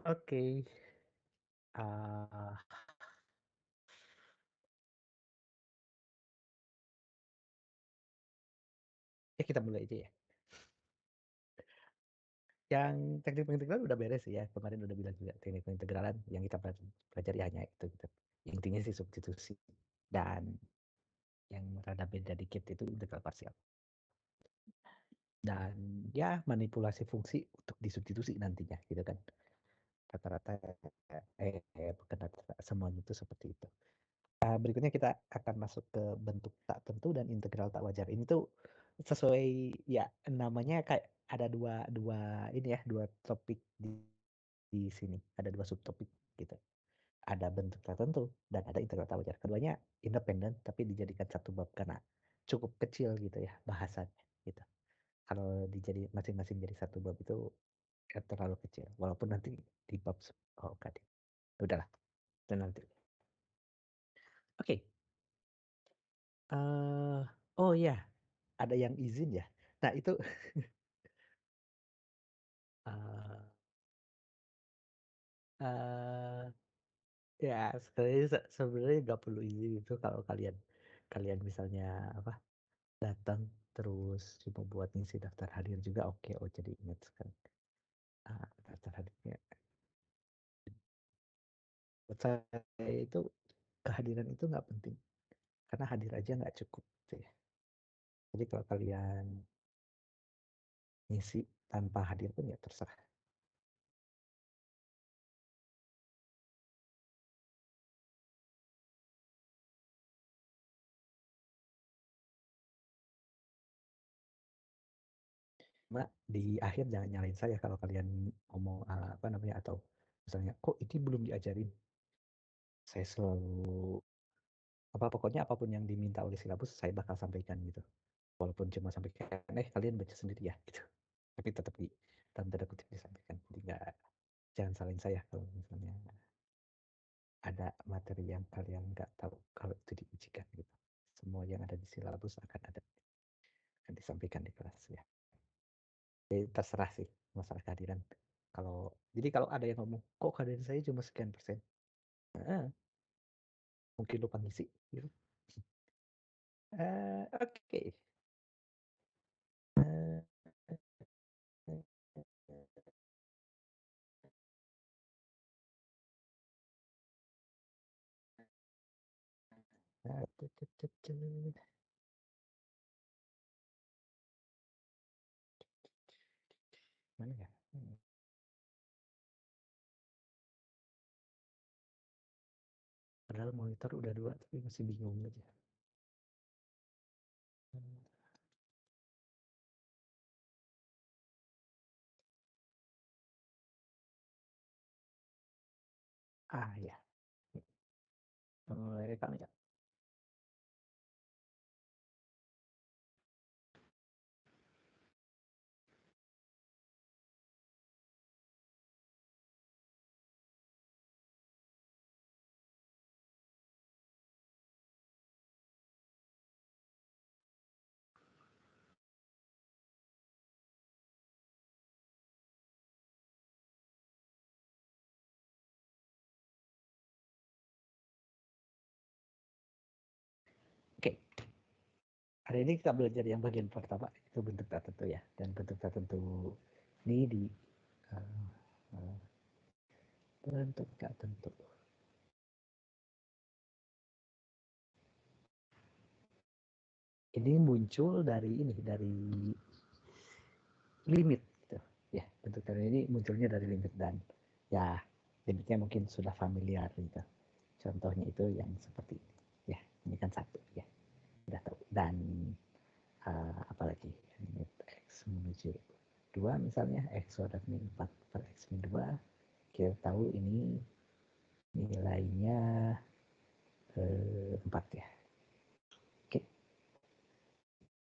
Oke. Ah, ya kita mulai aja ya. Yang teknik pengintegralan udah beres sih ya, kemarin udah bilang juga teknik pengintegralan yang kita pelajari hanya itu gitu. Intinya sih substitusi dan yang rada beda dikit itu integral parsial. Dan ya manipulasi fungsi untuk disubstitusi nantinya gitu kan. Rata-rata bukan rata-rata, semuanya itu seperti itu. Berikutnya kita akan masuk ke bentuk tak tentu dan integral tak wajar. Ini tuh sesuai ya namanya kayak ada dua dua ini ya, dua topik di sini, ada dua subtopik gitu. Ada bentuk tertentu dan ada integral tak wajar. Keduanya independen tapi dijadikan satu bab karena cukup kecil gitu ya bahasannya gitu. Kalau dijadi masing-masing jadi satu bab itu terlalu kecil. Walaupun nanti di bab oh enggak deh. Udahlah, itu nanti. Oke. Oh ya, ada yang izin ya. Nah itu eee eee, ya sebenarnya sebenarnya nggak perlu izin itu kalau kalian kalian misalnya apa, datang terus cuma buat ngisi daftar hadir juga oke, oh jadi ingat sekarang, daftar hadirnya buat saya itu kehadiran itu nggak penting, karena hadir aja nggak cukup gitu ya. Jadi kalau kalian ngisi tanpa hadir pun ya terserah. Cuma di akhir jangan nyalain saya kalau kalian ngomong, apa namanya, atau misalnya, "Kok ini belum diajarin?" Saya selalu apa, pokoknya apapun yang diminta oleh silabus saya bakal sampaikan gitu. Walaupun cuma sampaikan, kalian baca sendiri ya," gitu. Tapi tetap di dalam tanda kutip disampaikan. Jadi nggak jangan salahin saya kalau misalnya ada materi yang kalian nggak tahu kalau itu diujikan gitu. Semua yang ada di silabus akan disampaikan di kelas ya. Jadi terserah sih masalah kehadiran. Jadi kalau ada yang ngomong, "Kok kehadiran saya cuma sekian persen?" Heeh, mungkin lupa ngisi gitu. Oke. Mana ya? Padahal monitor udah 2 tapi masih bingung aja. Ya, mulai rekam ya. Oke, hari ini kita belajar yang bagian pertama, itu bentuk tak tentu ya. Dan bentuk tak tentu ini eee eee, bentuk tak tentu. Ini muncul dari ini, dari limit gitu ya. Bentuk tak tentu ini munculnya dari limit dan ya limitnya mungkin sudah familiar gitu. Contohnya itu yang seperti ini. Ya, ini kan satu ya, udah tahu. Dan apalagi limit x menuju 2 misalnya, x kuadrat min 4 per x min 2, kita tahu ini nilainya 4 ya. Oke.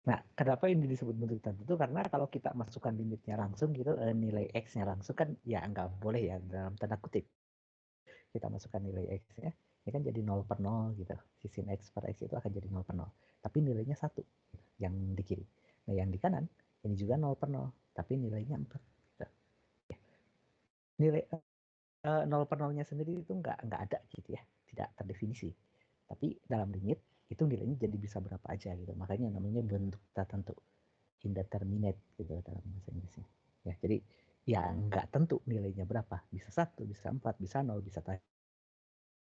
Nah, kenapa ini disebut bentuk tertentu? Karena kalau kita masukkan limitnya langsung gitu, nilai x-nya langsung kan ya nggak boleh ya dalam tanda kutip. Kita masukkan nilai x-nya, ya kan jadi 0 per 0 gitu. Sin x per x itu akan jadi 0 per 0. Tapi nilainya 1 gitu, yang di kiri. Nah, yang di kanan ini juga 0 per 0, tapi nilainya 4 gitu. Nilai nol per nolnya sendiri itu nggak ada gitu ya, tidak terdefinisi. Tapi dalam limit itu nilainya jadi bisa berapa aja gitu. Makanya namanya bentuk tertentu, indeterminate gitu dalam bahasa Inggrisnya. Ya, jadi ya nggak tentu nilainya berapa. Bisa 1, bisa 4, bisa 0, bisa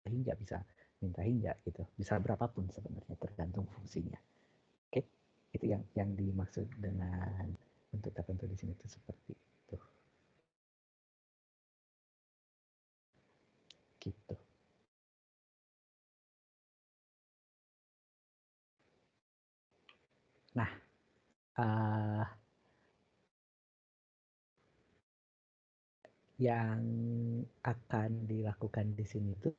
hingga, bisa minta hingga gitu. Bisa berapapun sebenarnya tergantung fungsinya. Oke, itu yang dimaksud dengan bentuk tertentu di sini itu seperti itu. Gitu. Nah, uh, yang akan dilakukan di sini itu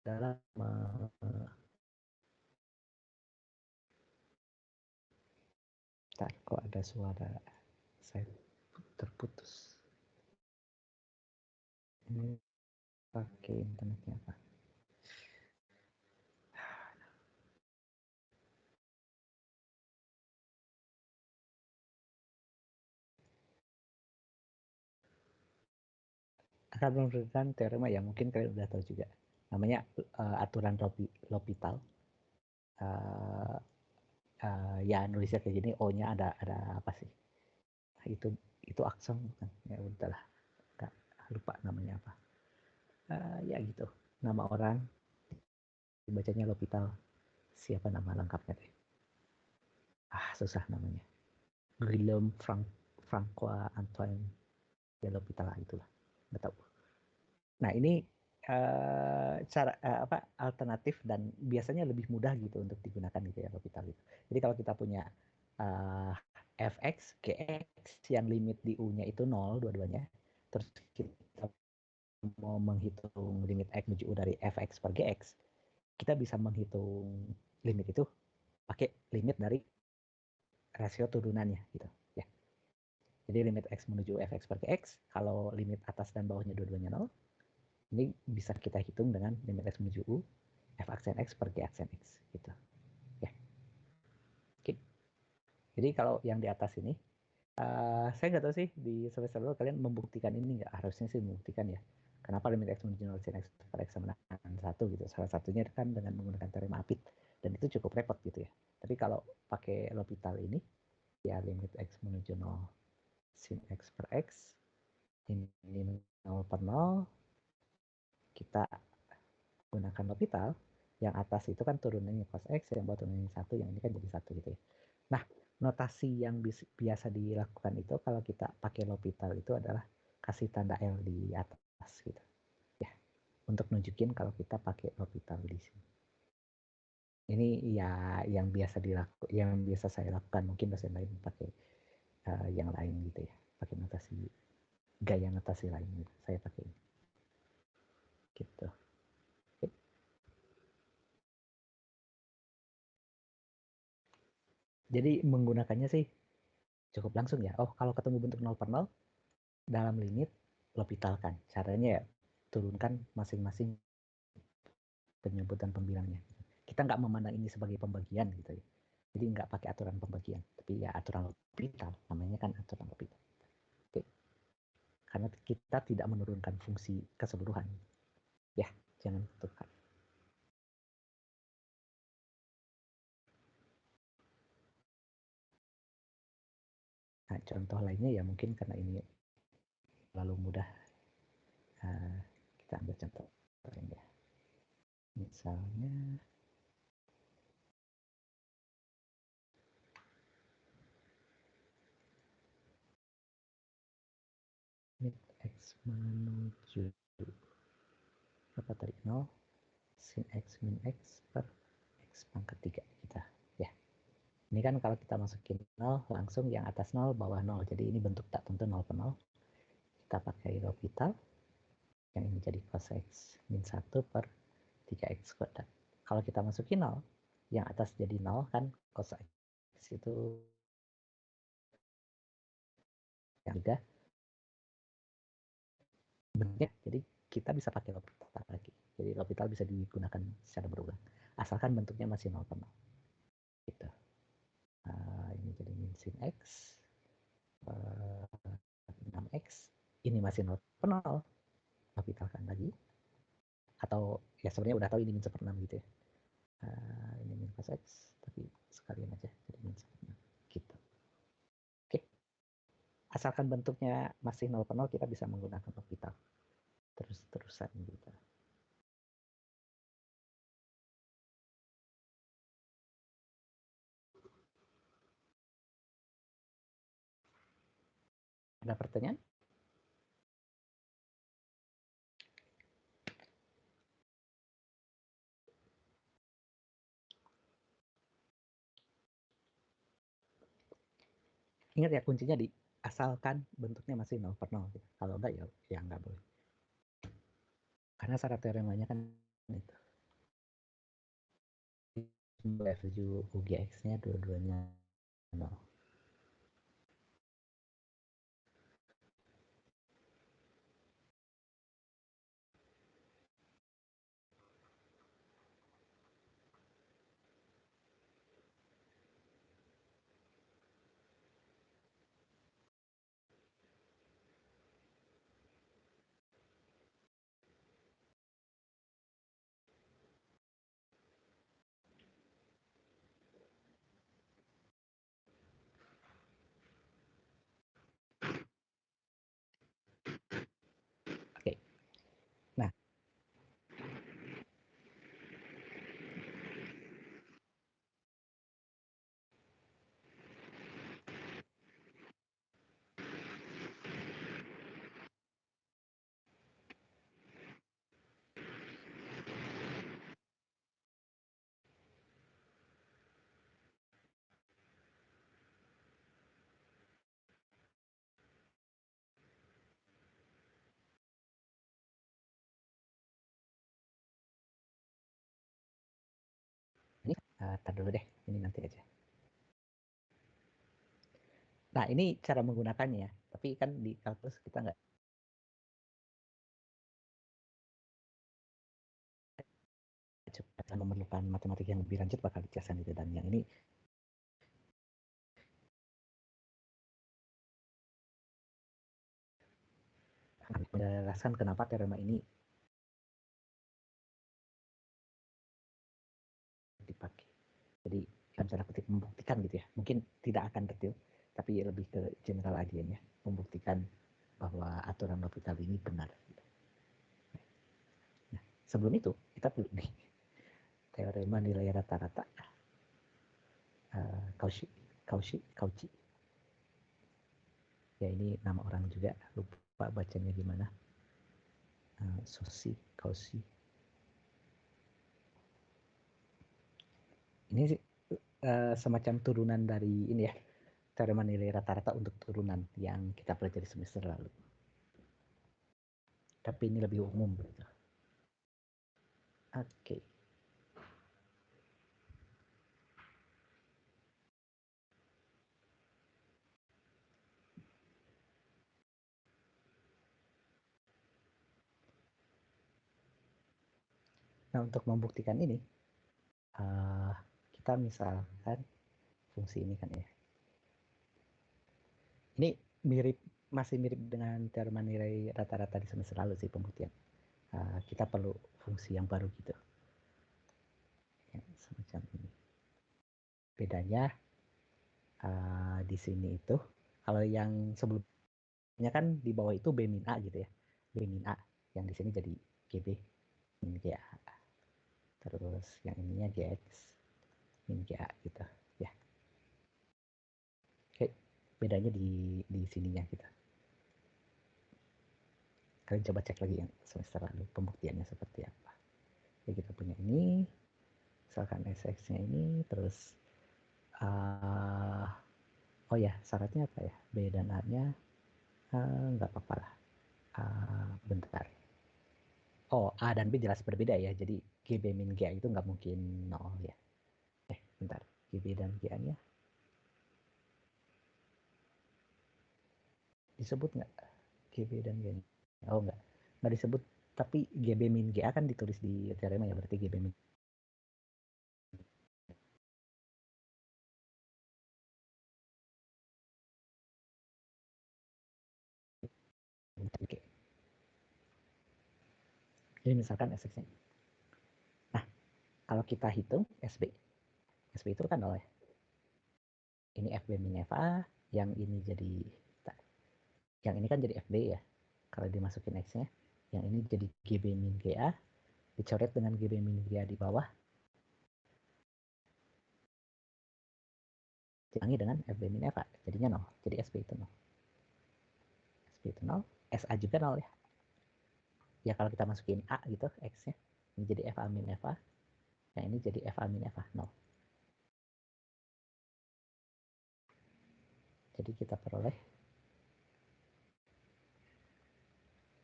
adalah kok ada suara saya terputus. Ini pakai internetnya apa? Akan memberikan teorema yang mungkin kalian udah tahu juga. Namanya aturan L'Hopital. Uh, ya nulisnya kayak gini, O-nya ada apa sih? Itu akson bukan? Ya udahlah, nggak lupa namanya apa. Ya gitu. Nama orang dibacanya L'Hopital. Siapa nama lengkapnya deh? Susah namanya. Guillaume Francois Antoine de L'Hopital itulah. Nggak tahu. Nah, ini cara apa alternatif dan biasanya lebih mudah gitu untuk digunakan gitu ya L'Hopital itu. Jadi kalau kita punya uh, fx, gx yang limit di u-nya itu 0 dua-duanya, terus kita mau menghitung limit x menuju u dari fx per gx, kita bisa menghitung limit itu pakai limit dari rasio turunannya gitu ya. Jadi limit x menuju fx per gx, kalau limit atas dan bawahnya dua-duanya 0, ini bisa kita hitung dengan limit x menuju u, f aksen x per g aksen x gitu ya. Oke. Jadi kalau yang di atas ini, saya nggak tahu sih di semester lalu kalian membuktikan ini nggak, harusnya sih membuktikan ya. Kenapa limit x menuju 0 sin x per x sama dengan 1 gitu. Salah satunya kan dengan menggunakan teorema Apit, dan itu cukup repot gitu ya. Tapi kalau pakai L'Hopital ini, ya limit x menuju 0 sin x per x, ini 0 per 0, kita gunakan L'Hopital, yang atas itu kan turunannya cos x, yang bawah turunannya 1, yang ini kan jadi 1 gitu ya. Nah, notasi yang biasa dilakukan itu kalau kita pakai L'Hopital itu adalah kasih tanda L di atas gitu. Ya, untuk nunjukin kalau kita pakai L'Hopital di sini. Ini ya yang biasa yang biasa saya lakukan. Mungkin dosen lain pakai yang lain gitu ya. Pakai notasi, gaya notasi lain gitu. Saya pakai ini. Gitu. Oke. Jadi menggunakannya sih cukup langsung ya. Oh, kalau ketemu bentuk 0 per 0, dalam limit L'Hopital kan. Caranya ya turunkan masing-masing penyebutan pembilangnya. Kita nggak memandang ini sebagai pembagian gitu ya. Jadi nggak pakai aturan pembagian, tapi ya aturan L'Hopital, namanya kan aturan L'Hopital. Oke. Karena kita tidak menurunkan fungsi keseluruhan. Ya, jangan tukar. Nah, contoh lainnya ya mungkin karena ini terlalu mudah, kita ambil contoh lain ya. Misalnya limit x menuju apa tadi 0 sin x min x per x pangkat 3 kita ya. Ini kan kalau kita masukin 0 langsung yang atas 0 bawah 0, jadi ini bentuk tak tentu 0 per 0. Kita pakai L'Hopital, yang ini jadi cos x min 1 per 3x kuadrat. Kalau kita masukin 0, yang atas jadi 0 kan, cos x itu yang udah bentuknya, jadi kita bisa pakai L'Hopital lagi. Jadi L'Hopital bisa digunakan secara berulang, asalkan bentuknya masih 0 per 0. Gitu. Ini jadi min sin x. 6x ini masih 0 per 0, orbitalkan lagi, atau ya sebenarnya udah tahu ini min 1/6 gitu ya. Ini min cos x, tapi sekalian aja jadi min 1/6 gitu. Oke, asalkan bentuknya masih 0 per 0 kita bisa menggunakan orbital terus-terusan gitu. Ada pertanyaan? Ingat ya, kuncinya di asalkan bentuknya masih 0 per 0 gitu. Kalau enggak ya enggak boleh. Karena syarat teoremanya kan itu. F7 UGX-nya dua-duanya 0. Oke. Nah, ini tar dulu deh, ini nanti aja. Nah, ini cara menggunakannya ya. Tapi kan di kalkulus kita nggak memerlukan matematik yang lebih lanjut bakal dijelaskan itu. Dan yang ini akan menjelaskan kenapa teorema ini dipakai. Jadi dalam tanda kutip membuktikan gitu ya. Mungkin tidak akan detail, tapi lebih ke general idea ya. Membuktikan bahwa aturan orbital ini benar. Nah, sebelum itu kita perlu nih teorema nilai rata-rata Cauchy. Ya ini nama orang juga, lupa bacanya gimana. Cauchy. Ini semacam turunan dari ini ya, teorema nilai rata-rata untuk turunan yang kita pelajari semester lalu. Tapi ini lebih umum gitu. Oke. Nah, untuk membuktikan ini, kita misalkan fungsi ini kan ya. Ini masih mirip dengan teorema nilai rata-rata di semester lalu sih pembuktian. Kita perlu fungsi yang baru gitu. Ya, semacam ini. Bedanya di sini itu, kalau yang sebelumnya kan di bawah itu B min A gitu ya. B min A. Yang di sini jadi GB min GA. Terus yang ininya GX min GA gitu ya. Oke, bedanya di sininya gitu. Kalian coba cek lagi yang semester lalu pembuktiannya seperti apa. Jadi kita punya ini, misalkan SX-nya ini, terus oh ya syaratnya apa ya, B dan A-nya nggak apa-apa lah. Bentar. Oh, A dan B jelas berbeda ya, jadi GB min GA itu nggak mungkin 0 ya. Bentar, GB dan GA-nya disebut nggak? GB dan GA-nya? Oh nggak disebut, tapi GB min GA kan ditulis di teorema ya, berarti GB min Jadi misalkan SX-nya. Nah, kalau kita hitung SB itu kan 0 ya. Ini FB min FA, yang ini kan jadi FB ya. Kalau dimasukin X-nya, yang ini jadi GB min GA, dicoret dengan GB min GA di bawah, dilangi dengan FB min FA, jadinya 0. Jadi SB itu 0. SB itu 0, SA juga 0 ya. Ya kalau kita masukin A gitu, X-nya, ini jadi FA min FA, yang ini jadi FA min FA, 0. Jadi kita peroleh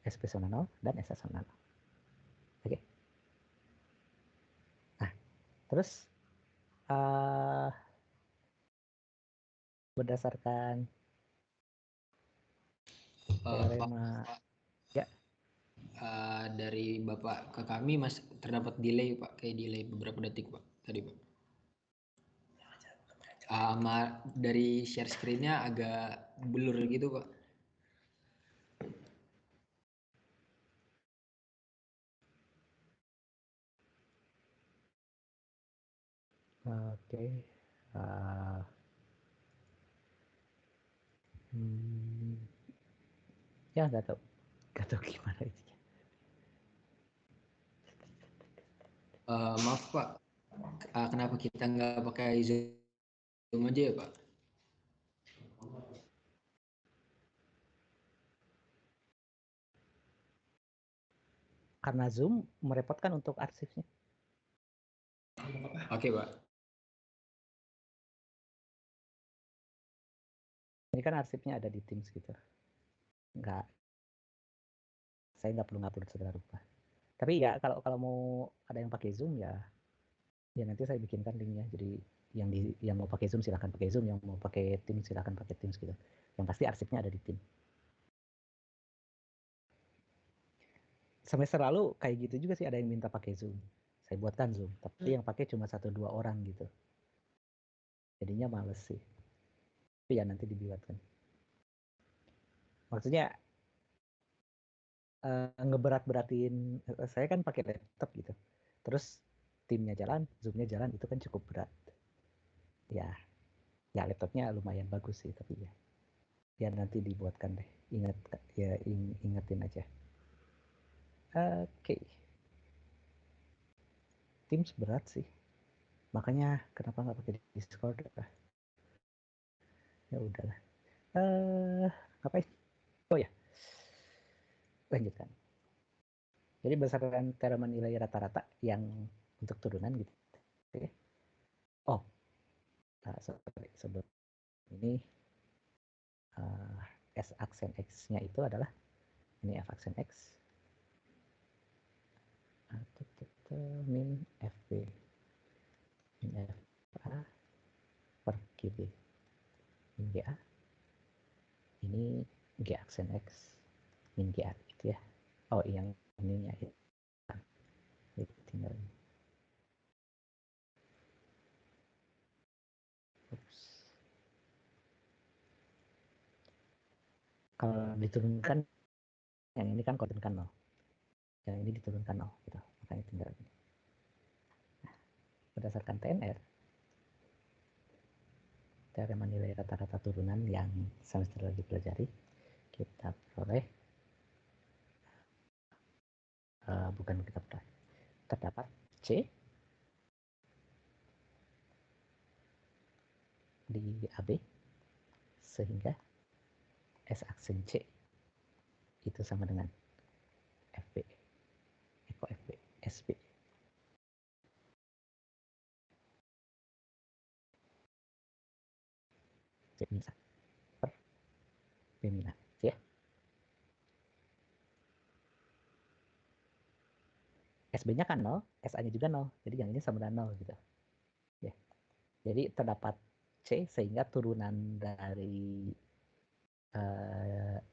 SB sama 0 dan SA sama 0. Oke. Nah, terus berdasarkan teorema ya. Dari Bapak ke kami terdapat delay Pak, kayak delay beberapa detik Pak tadi Pak. Dari share screen-nya agak blur gitu Pak. Oke. Ya nggak tahu gimana itu. Maaf Pak, kenapa kita nggak pakai Zoom aja ya Pak? Karena Zoom merepotkan untuk arsipnya. Oke Pak. Ini kan arsipnya ada di Teams gitu. Saya nggak perlu ngupload segala rupa. Tapi ya kalau mau ada yang pakai Zoom ya nanti saya bikinkan linknya. Jadi yang mau pakai Zoom silahkan pakai Zoom, yang mau pakai Teams silahkan pakai Teams gitu. Yang pasti arsipnya ada di Teams. Semester lalu kayak gitu juga sih, ada yang minta pakai Zoom. Saya buatkan Zoom, tapi yang pakai cuma 1-2 orang gitu. Jadinya males sih. Tapi ya nanti dibuatkan. Maksudnya ngeberat-beratin, saya kan pakai laptop gitu. Terus timnya jalan, Zoomnya jalan, itu kan cukup berat. Ya laptopnya lumayan bagus sih, tapi ya nanti dibuatkan deh. Ingetin aja. Oke. Teams berat sih. Makanya kenapa nggak pakai Discord? Ya udahlah. Ngapain? Oh ya, lanjutkan. Jadi berdasarkan teorema nilai rata-rata yang untuk turunan gitu. Oke. Oh, sebelum ini S aksen X-nya itu adalah ini F aksen X min FB min FA per GB min GA, ini G aksen X min GA gitu ya. Oh, yang ininya itu tinggal ini. Kalau diturunkan, yang ini kan konten 0, yang ini diturunkan 0 gitu, makanya tinggal ini. Nah, berdasarkan TNR, teorema nilai rata-rata turunan yang semester lagi pelajari, kita peroleh bukan kita peroleh, terdapat C di AB sehingga S aksen C itu sama dengan FB, Eko FB, SB. C minus per B minus ya. SB-nya kan 0, SA-nya juga 0, jadi yang ini sama dengan 0 gitu. Ya. Jadi terdapat C sehingga turunan dari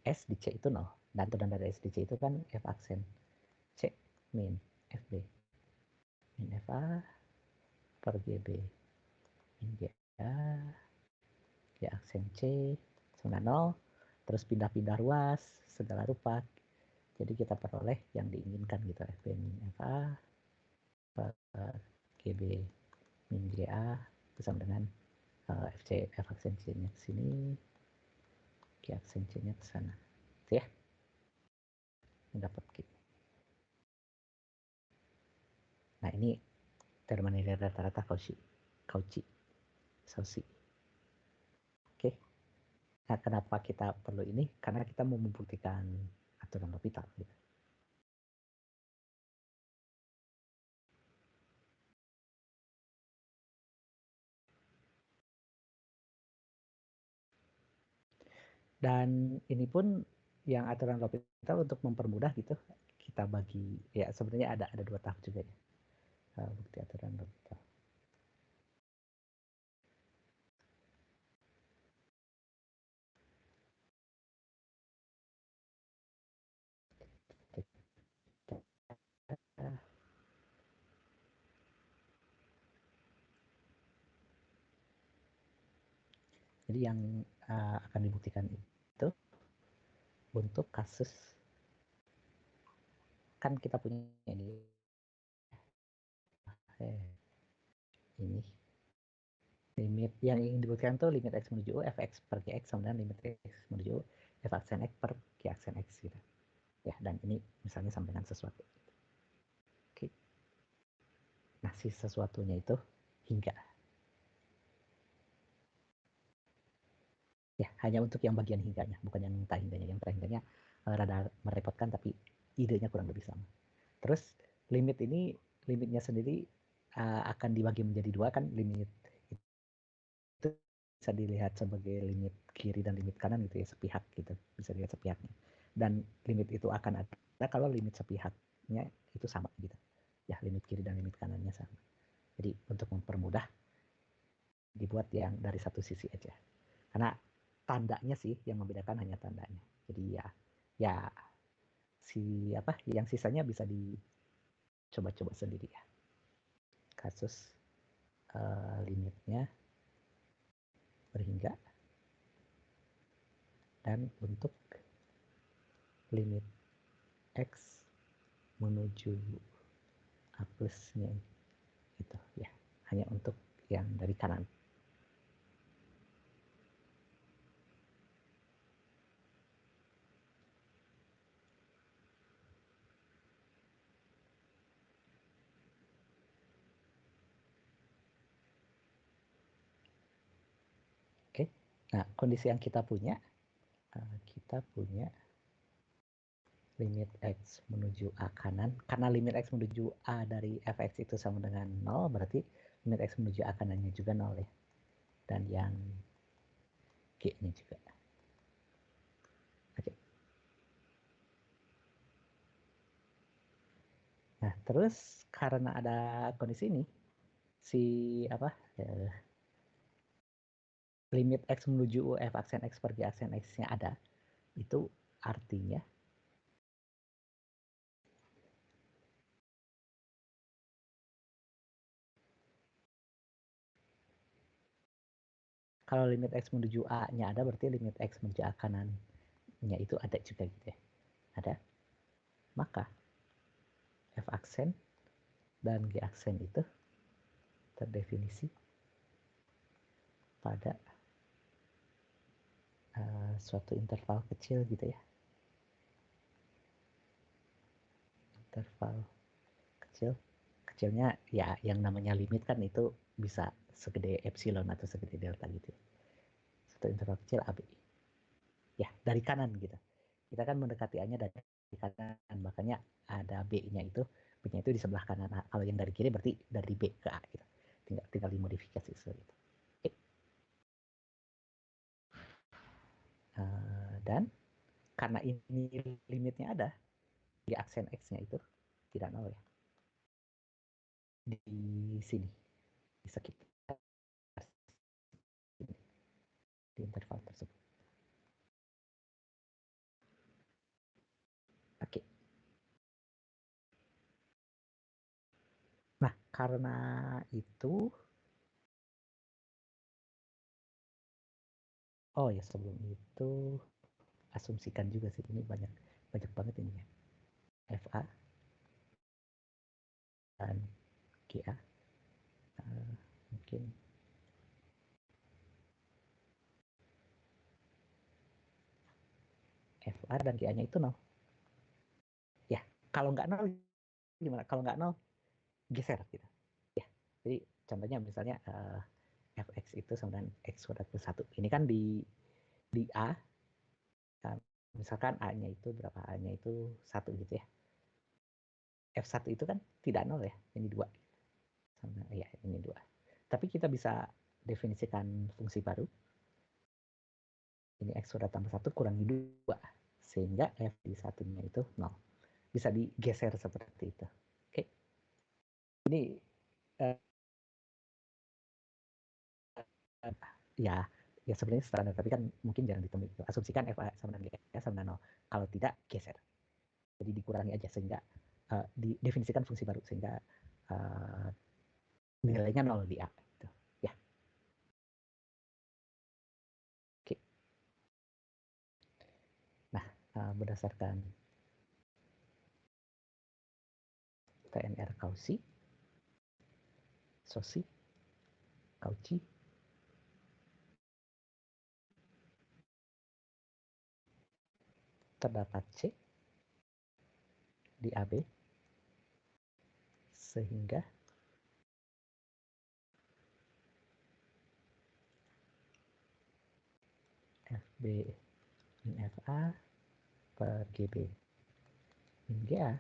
S di C itu 0. Dan turunan dari S di C itu kan F aksen C min FB min FA per GB min GA ya aksen C sama 0, terus pindah-pindah ruas segala rupa Jadi kita peroleh yang diinginkan gitu, FB min FA per GB min GA bersama dengan FC F aksen C-nya ke sini, G aksen C-nya ke sana. Itu ya, ini dapat gitu. Nah ini termometer rata-rata Cauchy, Saucy. Oke. Nah kenapa kita perlu ini? Karena kita mau membuktikan aturan L'Hopital gitu. Dan ini pun yang aturan L'Hopital untuk mempermudah gitu, kita bagi ya sebenarnya ada dua tahap juga ya, bukti aturan L'Hopital. Jadi yang akan dibuktikan itu untuk kasus, kan kita punya ini limit yang ingin dibuktikan tuh limit x menuju u fx per gx sama dengan limit x menuju u f aksen x per g aksen x gitu ya, dan ini misalnya sama dengan sesuatu. Oke. Nah si sesuatunya itu hingga ya, hanya untuk yang bagian hingganya, bukan yang tak hingganya. Yang tak hingganya rada merepotkan, tapi idenya kurang lebih sama. Terus limitnya sendiri akan dibagi menjadi dua kan, limit itu bisa dilihat sebagai limit kiri dan limit kanan gitu ya, sepihak gitu, bisa dilihat sepihaknya. Dan limit itu akan ada kalau limit sepihaknya itu sama gitu. Ya, limit kiri dan limit kanannya sama. Jadi untuk mempermudah dibuat yang dari satu sisi aja. Karena tandanya sih yang membedakan hanya tandanya. Jadi ya si apa yang sisanya bisa dicoba-coba sendiri ya. Kasus limitnya berhingga dan untuk limit x menuju A plusnya itu ya, hanya untuk yang dari kanan. Oke, nah kondisi yang kita punya limit x menuju A kanan, karena limit x menuju A dari fx itu sama dengan 0, berarti limit x menuju A kanannya juga 0 ya. Dan yang G-nya juga. Oke. Nah, terus karena ada kondisi ini, si apa limit x menuju U f aksen x per g aksen x-nya ada, itu artinya kalau limit x menuju A-nya ada, berarti limit x menuju A kanannya itu ada juga gitu ya. Ada. Maka f aksen dan g aksen itu terdefinisi pada suatu interval kecil gitu ya. Interval kecil. Kecilnya ya yang namanya limit kan itu bisa segede epsilon atau segede delta gitu ya. Satu interval kecil AB. Ya, dari kanan gitu. Kita kan mendekati A-nya dari kanan, makanya ada B-nya itu, B-nya itu di sebelah kanan. Nah, kalau yang dari kiri berarti dari B ke A gitu. Tinggal dimodifikasi seperti itu. Oke. Dan karena ini limitnya ada, di aksen X-nya itu tidak nol ya. Di sini, di sekitar sini, di interval tersebut. Oke. Nah, karena itu, oh ya sebelum itu, asumsikan juga sih, ini banyak banget ini ya. FA dan GA. Mungkin FA dan GA-nya itu 0. Ya, kalau nggak 0 gimana? Kalau nggak 0, geser gitu. Ya, jadi contohnya misalnya fx itu sama dengan x kuadrat plus 1. Ini kan di A, misalkan A-nya itu berapa? A-nya itu 1 gitu ya. F1 itu kan tidak 0 ya, ini 2. Sama, ya, ini 2. Tapi kita bisa definisikan fungsi baru. Ini x kuadrat tambah 1 kurangi 2. Sehingga f di satunya itu 0. Bisa digeser seperti itu. Oke. Ini uh, ya ya sebenarnya standar, tapi kan mungkin jangan ditemui. Asumsikan f sama dengan g sama dengan 0. Kalau tidak, geser. Jadi dikurangi aja sehingga didefinisikan fungsi baru sehingga nilainya 0 di A. Gitu. Ya. Oke. Nah, berdasarkan TNR Cauchy, Cauchy, Cauchy, terdapat C di AB sehingga FB min FA per GB min GA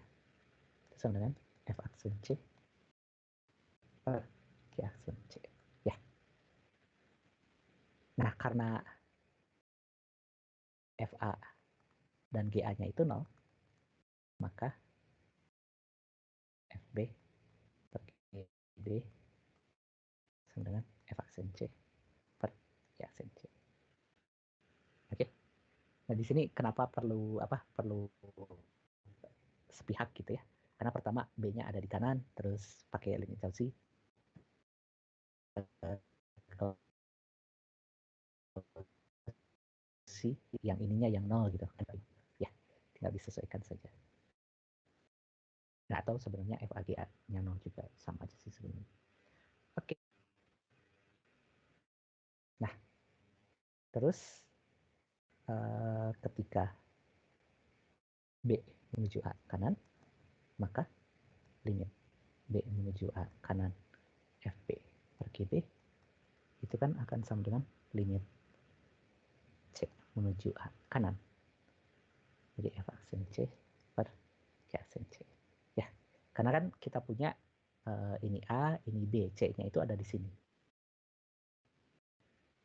itu sama dengan F aksen C per G aksen C. Ya. Nah, karena FA dan GA-nya itu 0, maka FB per GB sama dengan F aksen C per G aksen C. Oke. Nah, di sini kenapa perlu sepihak gitu ya? Karena pertama B-nya ada di kanan, terus pakai limit Cauchy. Si yang ininya yang 0 gitu. Ya, tinggal disesuaikan saja. Nah, atau sebenarnya FAGA-nya 0 juga sama aja sih sebenarnya. Oke. Nah, terus ketika B menuju A kanan, maka limit B menuju A kanan FB per GB itu kan akan sama dengan limit C menuju A kanan. Jadi F aksen C per G aksen C. Ya, karena kan kita punya ini A, ini B, C-nya itu ada di sini.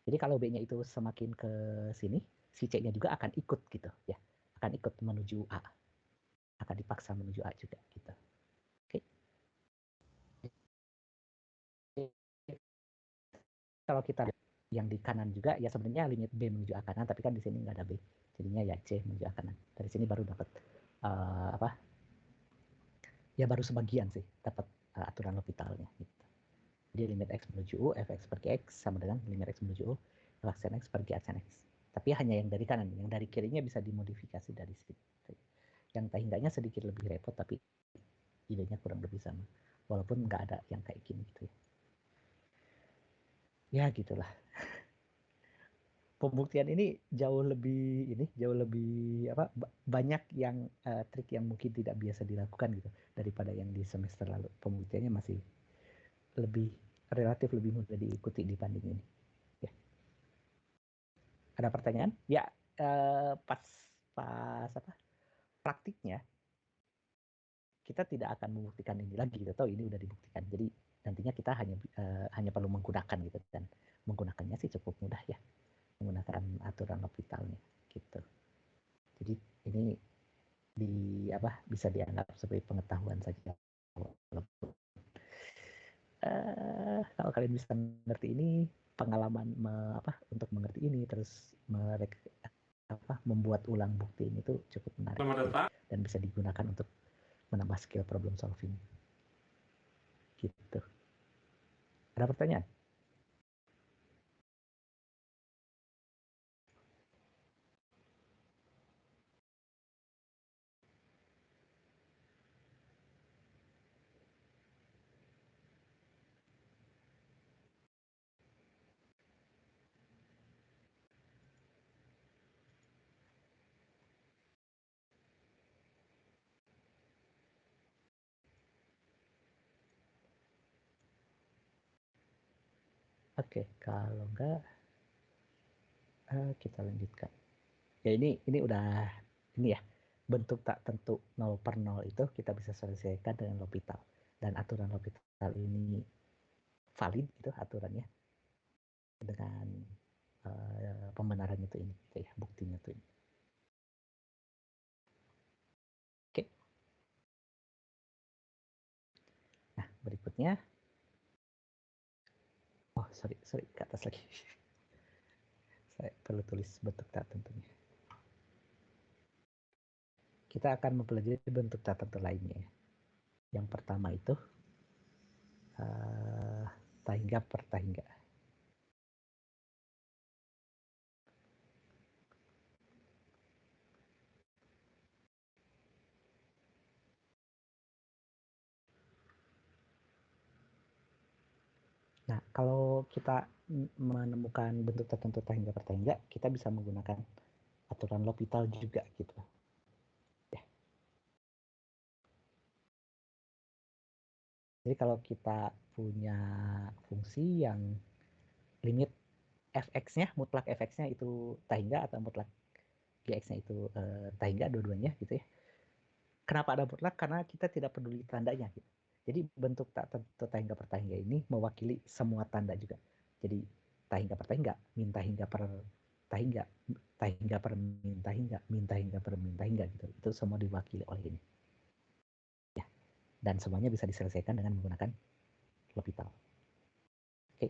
Jadi kalau B-nya itu semakin ke sini, si C-nya juga akan ikut gitu ya. Akan ikut menuju A. Akan dipaksa menuju A juga gitu. Oke. Kalau kita lihat yang di kanan juga ya sebenarnya limit B menuju A kanan, tapi kan di sini nggak ada B. Jadinya ya C menuju A kanan. Dari sini baru dapat apa? Ya baru sebagian sih dapat aturan L'Hopitalnya gitu. Jadi limit X menuju U, Fx per Gx sama dengan limit X menuju U, Fxn X per G aksen X. Tapi hanya yang dari kanan, yang dari kirinya bisa dimodifikasi dari sini. Yang tinggalnya sedikit lebih repot, tapi idenya kurang lebih sama. Walaupun nggak ada yang kayak gini gitu ya. Ya gitulah. Pembuktian ini jauh lebih apa banyak yang trik yang mungkin tidak biasa dilakukan gitu daripada yang di semester lalu. Pembuktiannya masih relatif lebih mudah diikuti dibanding ini. Ya. Ada pertanyaan? Ya, pas apa praktiknya kita tidak akan membuktikan ini lagi gitu, atau ini udah dibuktikan. Jadi nantinya kita hanya perlu menggunakan gitu, dan menggunakannya sih cukup mudah ya, menggunakan aturan L'Hopitalnya gitu. Jadi ini bisa dianggap sebagai pengetahuan saja. Kalau kalian bisa mengerti ini, pengalaman untuk mengerti ini terus membuat ulang bukti ini tuh cukup menarik ya, dan bisa digunakan untuk menambah skill problem solving gitu. Ada pertanyaan? Oke, kalau enggak kita lanjutkan. Ya ini udah ini ya, bentuk tak tentu 0/0 itu kita bisa selesaikan dengan L'Hopital. Dan aturan L'Hopital ini valid gitu aturannya dengan pembenarannya itu ini, gitu ya, buktinya itu ini. Oke, nah berikutnya, oh sorry ke atas lagi. Saya perlu tulis bentuk tak tentunya. Kita akan mempelajari bentuk tak tentu lainnya. Yang pertama itu tahingga per tahingga. Nah, kalau kita menemukan bentuk tertentu tahingga per tahingga, kita bisa menggunakan aturan L'Hopital juga gitu. Ya. Jadi kalau kita punya fungsi yang limit fx-nya, mutlak fx-nya itu tahingga atau mutlak gx-nya itu tahingga dua-duanya gitu ya. Kenapa ada mutlak? Karena kita tidak peduli tandanya gitu. Jadi bentuk tak tentu tahingga per tahingga ini mewakili semua tanda juga. Jadi tahingga per tahingga, minta hingga per tahingga, tahingga per minta hingga per minta hingga gitu. Itu semua diwakili oleh ini. Ya. Dan semuanya bisa diselesaikan dengan menggunakan L'Hopital. Oke.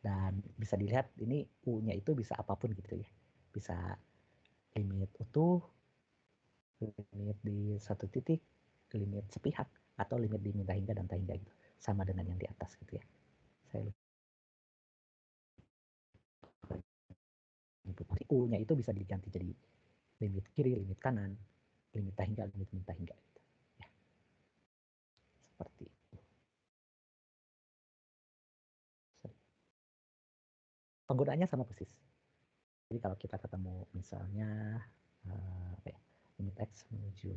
Dan bisa dilihat ini U-nya itu bisa apapun gitu ya. Bisa limit utuh, limit di satu titik, limit sepihak, atau limit di minta hingga dan tahingga gitu. Sama dengan yang di atas gitu ya. Saya lupa. U-nya itu bisa diganti jadi limit kiri, limit kanan, limit tahingga, limit minta hingga gitu. Ya, seperti itu. Penggunaannya sama persis. Jadi kalau kita ketemu misalnya limit X menuju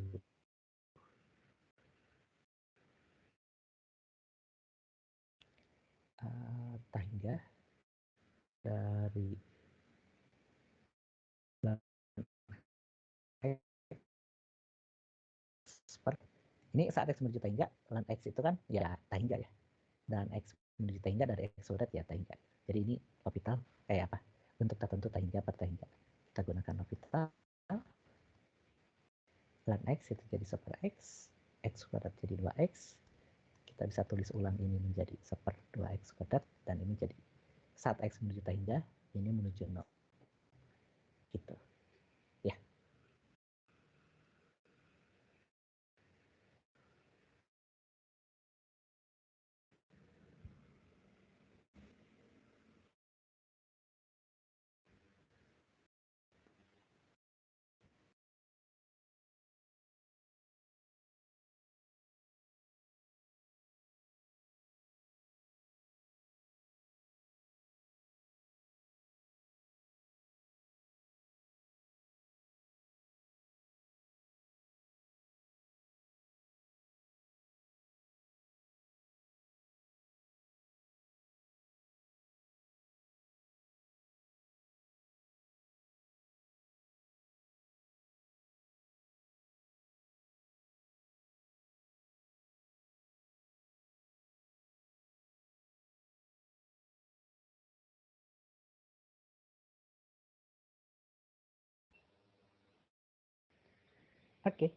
tahingga dari seperti ini saat X menuju tahingga, lan X itu kan ya tahingga ya. Dan X menuju tahingga dari X surat ya tahingga. Jadi ini L'Hopital kayak apa? Bentuk tertentu tahingga per tahingga. Kita gunakan L'Hopital, lan X itu jadi 1/X, X kuadrat jadi 2X. Kita bisa tulis ulang ini menjadi 1/2X kuadrat, dan ini jadi saat X menuju tahingga, ini menuju 0. Gitu. Ya. Oke.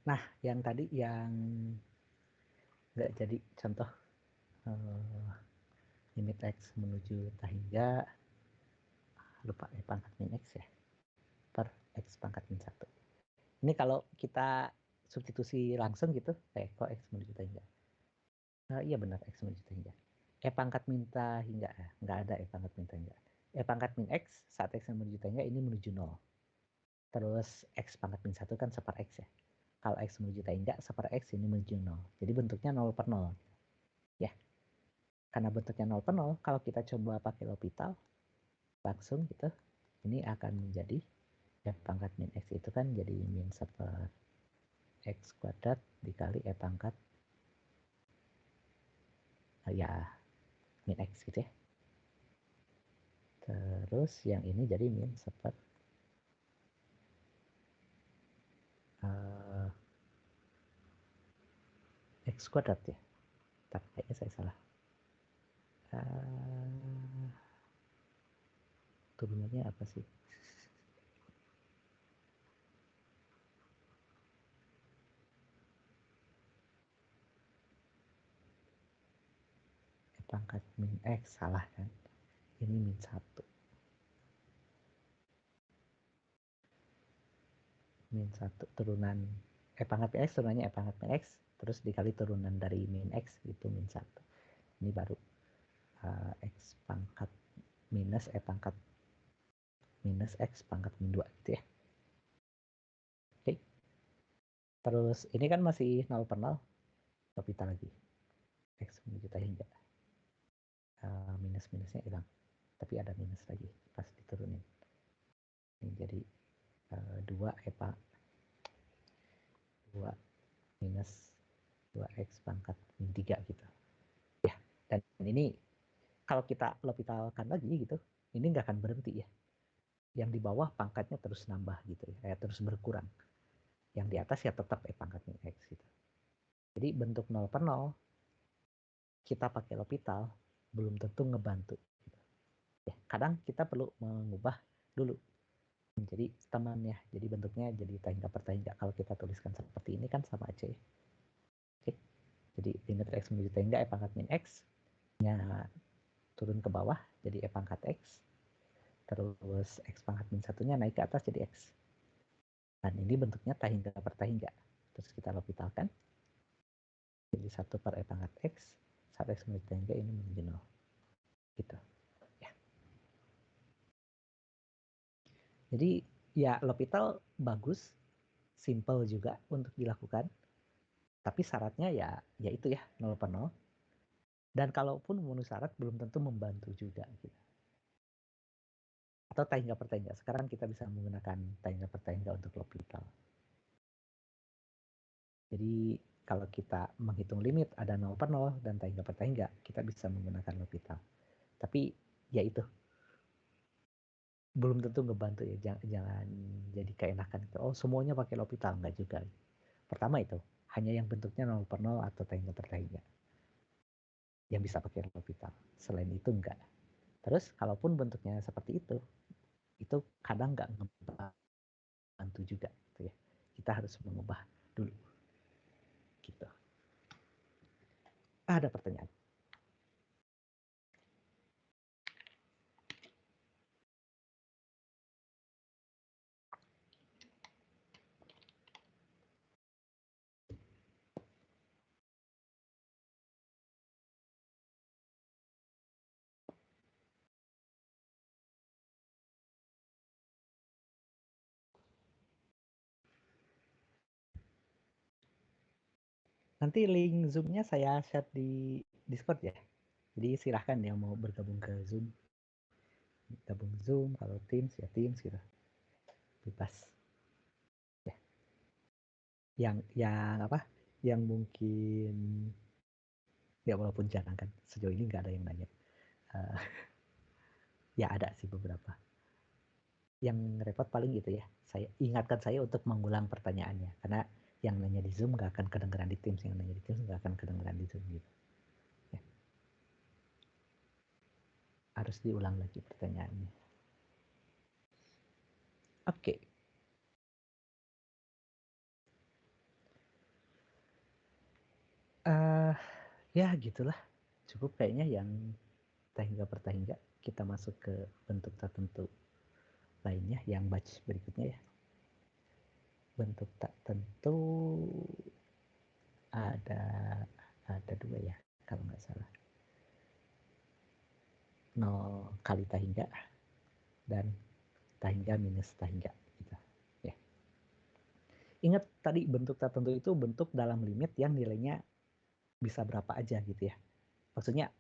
Nah, yang tadi yang nggak jadi contoh limit X menuju tahingga, lupa ya pangkat min X ya, per X pangkat min 1. Ini kalau kita substitusi langsung gitu, kok X menuju tahingga. Iya benar, X menuju tahingga. pangkat minta hingga, nggak ada pangkat minta hingga. Pangkat min X saat X menuju hingga ini menuju 0. Terus X pangkat min 1 kan seper X ya. Kalau X menuju hingga seper X ini menuju 0. Jadi bentuknya 0 per 0. Ya, karena bentuknya 0 per 0, kalau kita coba pakai L'Hopital, langsung gitu, ini akan menjadi pangkat min X itu kan jadi min seper X kuadrat dikali pangkat ya min X gitu ya. Terus yang ini jadi min seper X kuadrat ya. Tapi kayaknya saya salah. Turunannya apa sih? Pangkat min X salah kan? Ini min 1. Min 1 turunan pangkat min X turunannya pangkat min X terus dikali turunan dari min X itu min 1. Ini baru X pangkat minus pangkat minus X pangkat min 2 gitu ya. Oke. Terus ini kan masih 0 per 0. L'Hopital lagi. X menuju hingga. Minus-minusnya hilang. Tapi ada minus lagi pas diturunin. Ini jadi 2 minus 2x pangkat min 3 gitu. Ya, dan ini kalau kita L'Hopitalkan lagi gitu, ini nggak akan berhenti ya. Yang di bawah pangkatnya terus nambah gitu ya, terus berkurang. Yang di atas ya tetap pangkat min x gitu. Jadi bentuk 0 per 0 kita pakai L'Hopital belum tentu ngebantu. Gitu. Ya, kadang kita perlu mengubah dulu. Jadi temannya, jadi bentuknya jadi tangga per tangga. Kalau kita tuliskan seperti ini kan sama aja ya. Oke. Jadi limit x menuju tangga pangkat min x nya turun ke bawah jadi pangkat x. Terus x pangkat min satunya naik ke atas jadi x. Dan ini bentuknya tahingga per tahingga. Terus kita L'Hopitalkan. Jadi 1 per pangkat x. Saat x menuju tahingga ini menuju 0. Gitu. Ya. Jadi ya L'Hopital bagus. Simple juga untuk dilakukan. Tapi syaratnya ya itu ya 0 per 0. Dan kalaupun memenuhi syarat belum tentu membantu juga. Gitu. Atau tahingga per tahingga. Sekarang kita bisa menggunakan tahingga per tahingga untuk L'Hopital. Jadi kalau kita menghitung limit ada 0 per 0 dan tahingga per tahingga, kita bisa menggunakan L'Hopital. Tapi ya itu, belum tentu ngebantu ya. Jangan jadi keenakan. Oh semuanya pakai L'Hopital, enggak juga. Pertama itu, hanya yang bentuknya 0 per 0 atau tahingga per tahingga. Yang bisa pakai L'Hopital. Selain itu enggak. Terus kalaupun bentuknya seperti itu kadang nggak ngebantu juga. Gitu ya. Kita harus mengubah dulu. Gitu. Ada pertanyaan? Nanti link Zoom-nya saya share di Discord ya. Jadi silahkan yang mau bergabung ke Zoom. Gabung Zoom, kalau Teams ya Teams gitu. Bebas. Ya. Yang apa? Yang mungkin ya walaupun jarang kan. Sejauh ini nggak ada yang nanya. Uh, ya ada sih beberapa. Yang repot paling gitu ya. Saya ingatkan saya untuk mengulang pertanyaannya. Karena yang nanya di Zoom nggak akan kedengeran di Teams. Yang nanya di Teams nggak akan kedengeran di Zoom gitu. Ya. Harus diulang lagi pertanyaannya. Oke. Ya gitulah. Cukup kayaknya yang tahingga per tahingga. Kita masuk ke bentuk tertentu lainnya yang batch berikutnya ya. Bentuk tak tentu ada 2 ya kalau nggak salah. 0 kali tahingga dan tahingga minus tahingga gitu. Ya. Ingat tadi bentuk tertentu itu bentuk dalam limit yang nilainya bisa berapa aja gitu ya. Maksudnya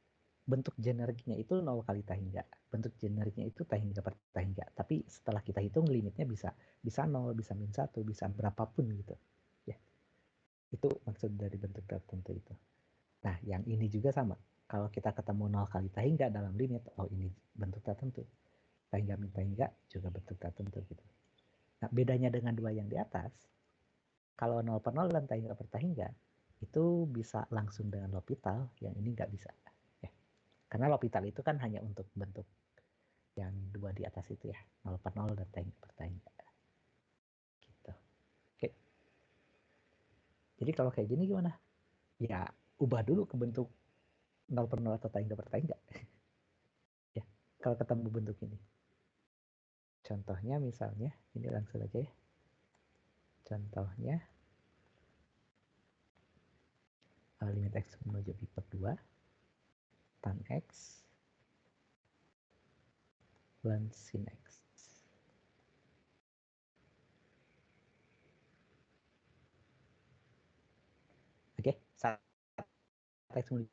bentuk generiknya itu 0 kali tahingga. Bentuk generiknya itu tahingga per tahingga. Tapi setelah kita hitung limitnya bisa 0, bisa min 1, bisa berapapun gitu. Ya. Itu maksud dari bentuk tertentu itu. Nah, yang ini juga sama. Kalau kita ketemu 0 kali tahingga dalam limit, oh ini bentuk tertentu. Tahingga min tahingga juga bentuk tertentu gitu. Nah, bedanya dengan dua yang di atas, kalau 0 per 0 dan tahingga per tahingga, itu bisa langsung dengan L'Hopital, yang ini nggak bisa. Ya. Karena L'Hopital itu kan hanya untuk bentuk yang dua di atas itu ya, 0 per 0 dan tahingga per tahingga. Gitu. Oke. Jadi kalau kayak gini gimana? Ya, ubah dulu ke bentuk 0 per 0 atau tahingga per tahingga. Ya, kalau ketemu bentuk ini. Contohnya misalnya, ini langsung aja ya. Contohnya, limit x menuju pi per 2, tan x, ln sin x. Oke, saat x menuju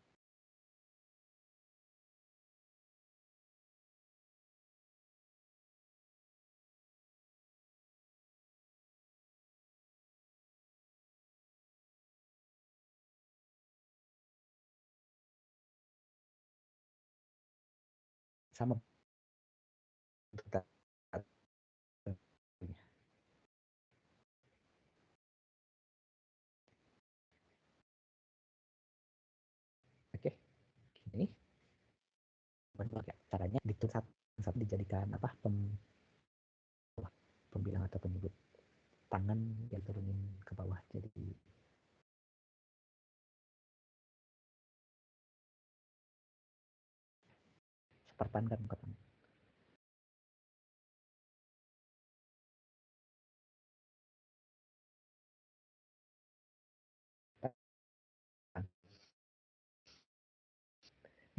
sama bentuk tertentunya. Oke, ini caranya ditulis satu dijadikan apa pembilang atau penyebut tangan yang turunin ke bawah jadi sepertan kan muka tangan.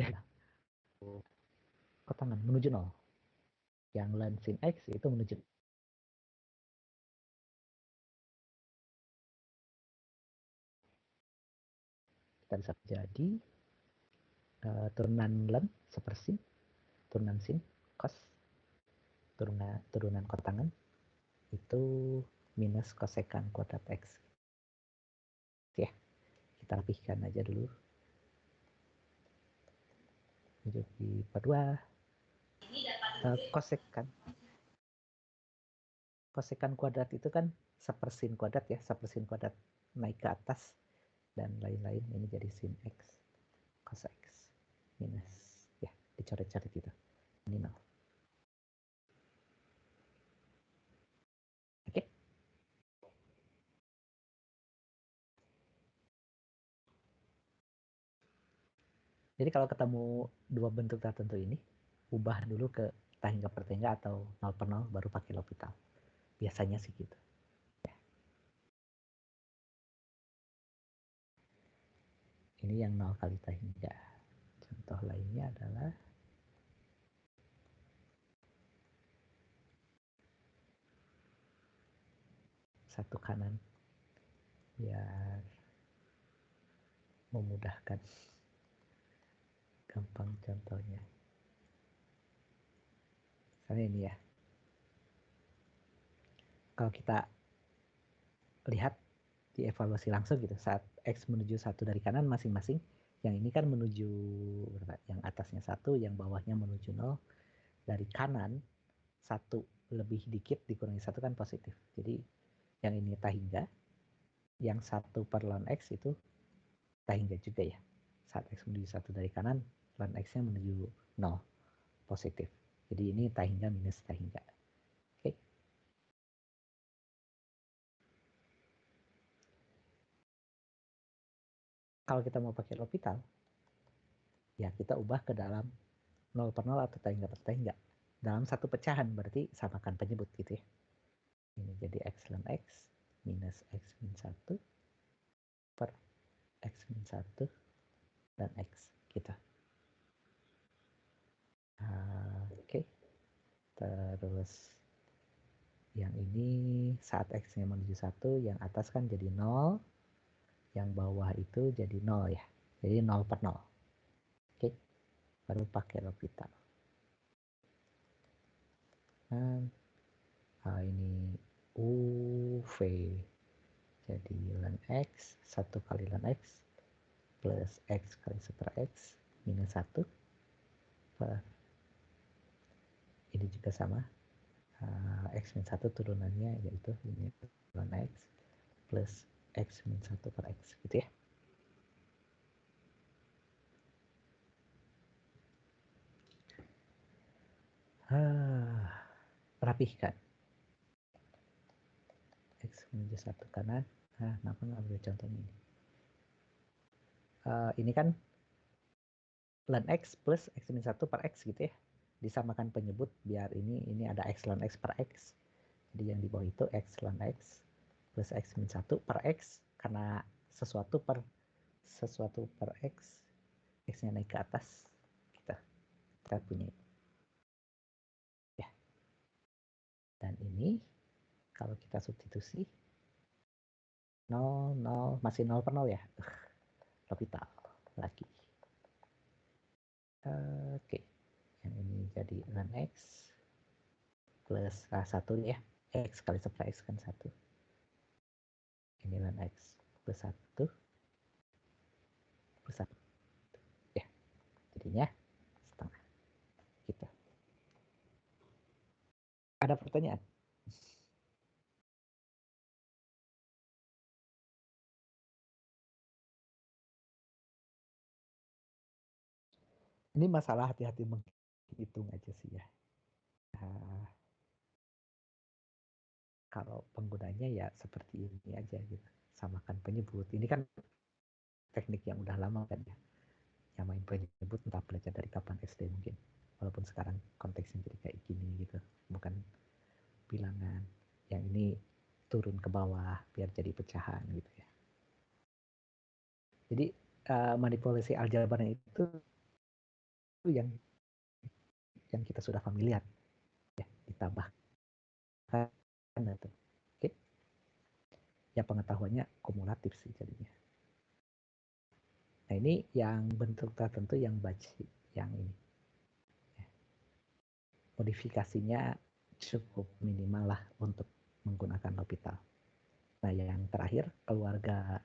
Ya, ke tangan menuju 0. Yang ln sin x itu menuju kita bisa jadi turunan ln sepersin, turunan sin cos, turunan kotangan itu minus kosekan kuadrat x. Ya, kita rapihkan aja dulu. Jadi per 2 kosekan kuadrat itu kan sepersin kuadrat ya, sepersin kuadrat naik ke atas dan lain-lain, ini jadi sin x cos x minus ya dicoret-coret gitu, ini 0. Oke, jadi kalau ketemu dua bentuk tertentu ini, ubah dulu ke tahingga per tahingga atau 0 per 0 baru pakai L'Hopital, biasanya sih gitu ya. Ini yang 0 kali tahingga. Contoh lainnya adalah satu kanan, biar memudahkan, gampang contohnya. Misalnya ini ya, kalau kita lihat dievaluasi langsung gitu, saat x menuju 1 dari kanan masing-masing, yang ini kan menuju berapa? Yang atasnya 1, yang bawahnya menuju 0. Dari kanan 1 lebih dikit dikurangi 1 kan positif. Jadi yang ini tahingga, yang 1 per ln x itu tahingga juga ya. Saat x menuju 1 dari kanan, ln x-nya menuju 0, positif. Jadi ini tahingga minus tahingga. Oke. Kalau kita mau pakai L'Hopital, ya kita ubah ke dalam 0 per 0 atau tahingga per tahingga. Dalam satu pecahan berarti samakan penyebut gitu ya. Ini jadi x ln x minus x min 1 per x min 1 dan x gitu. Oke. Terus yang ini saat X-nya menuju 1, yang atas kan jadi 0, yang bawah itu jadi 0 ya. Jadi 0 per 0. Oke, baru pakai L'Hopital. Nah, ini UV. Jadi ln X, 1 kali ln X, plus X kali super X, minus 1, per ini juga sama, X min 1 turunannya yaitu ini ln X, plus X min 1 per X, gitu ya. Rapihkan. X menuju 1 kanan. Nah, kenapa nggak ambil contohnya ini? Ini kan ln X plus X min 1 per X gitu ya. Disamakan penyebut biar ini ada X ln X per X. Jadi yang di bawah itu X ln X plus X min 1 per X. Karena sesuatu per X, X-nya naik ke atas. Kita punya itu. Ya. Dan ini kalau kita substitusi 0, 0, masih 0 per 0 ya. L'Hopital lagi. Oke. Yang ini jadi ln X plus 1 ya. X kali super X kan 1. Ini ln X plus 1 plus 1. Ya, jadinya setengah. Gitu. Ada pertanyaan? Ini masalah hati-hati menghitung aja sih ya. Kalau penggunanya ya seperti ini aja gitu. Samakan penyebut. Ini kan teknik yang udah lama kan ya. Nyamain penyebut entah belajar dari kapan SD mungkin. Walaupun sekarang konteksnya jadi kayak gini gitu. Bukan bilangan. Yang ini turun ke bawah biar jadi pecahan gitu ya. Jadi manipulasi aljabarnya itu yang kita sudah familiar ya, ditambahkan itu. Oke. Ya pengetahuannya kumulatif sih jadinya. Nah ini yang bentuk tertentu yang baci, yang ini. Modifikasinya cukup minimal lah untuk menggunakan L'Hopital. Nah yang terakhir, keluarga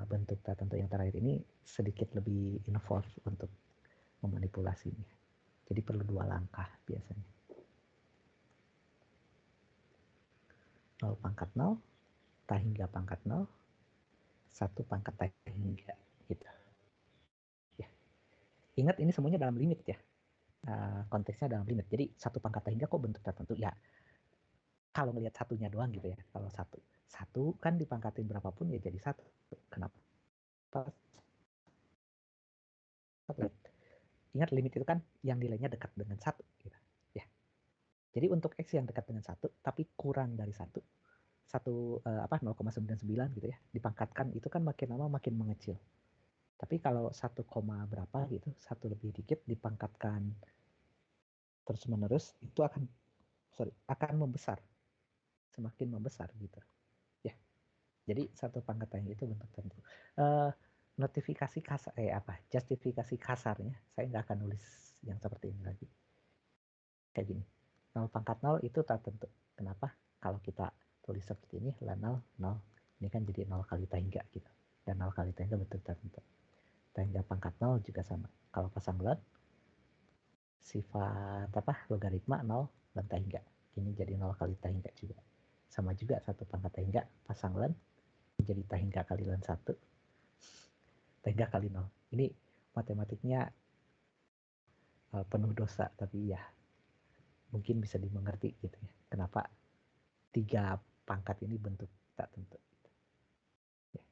bentuk tertentu yang terakhir ini sedikit lebih involved untuk memanipulasinya. Jadi perlu 2 langkah biasanya. 0 pangkat 0, tak hingga pangkat 0, 1 pangkat tak hingga, gitu. Ya. Ingat ini semuanya dalam limit ya. Konteksnya dalam limit. Jadi 1 pangkat tak hingga kok bentuk tertentu? Ya, kalau ngelihat satunya doang gitu ya. Kalau satu kan dipangkatin berapapun ya jadi 1. Kenapa? Ingat limit itu kan yang nilainya dekat dengan 1. Gitu. Ya. Jadi untuk X yang dekat dengan 1, tapi kurang dari 1, 0,99 gitu ya, dipangkatkan itu kan makin lama makin mengecil. Tapi kalau 1, berapa gitu, 1 lebih dikit dipangkatkan terus menerus, itu akan membesar, semakin membesar gitu. Ya. Jadi 1 pangkat yang itu bentuk tertentu. Notifikasi kasar, justifikasi kasarnya, saya nggak akan nulis yang seperti ini lagi. Kayak gini, 0 pangkat 0 itu tertentu. Kenapa? Kalau kita tulis seperti ini, lah 0, 0. Ini kan jadi 0 kali tahingga gitu. Dan 0 kali tahingga bentuk tertentu. Tahingga pangkat 0 juga sama. Kalau pasang len, sifat logaritma 0 len tahingga. Ini jadi 0 kali tahingga juga. Sama juga 1 pangkat tahingga, pasang len, jadi tahingga kali len 1, tahingga kali 0. Ini matematiknya penuh dosa, tapi ya mungkin bisa dimengerti gitu ya. Kenapa 3 pangkat ini bentuk tak tentu. Ya.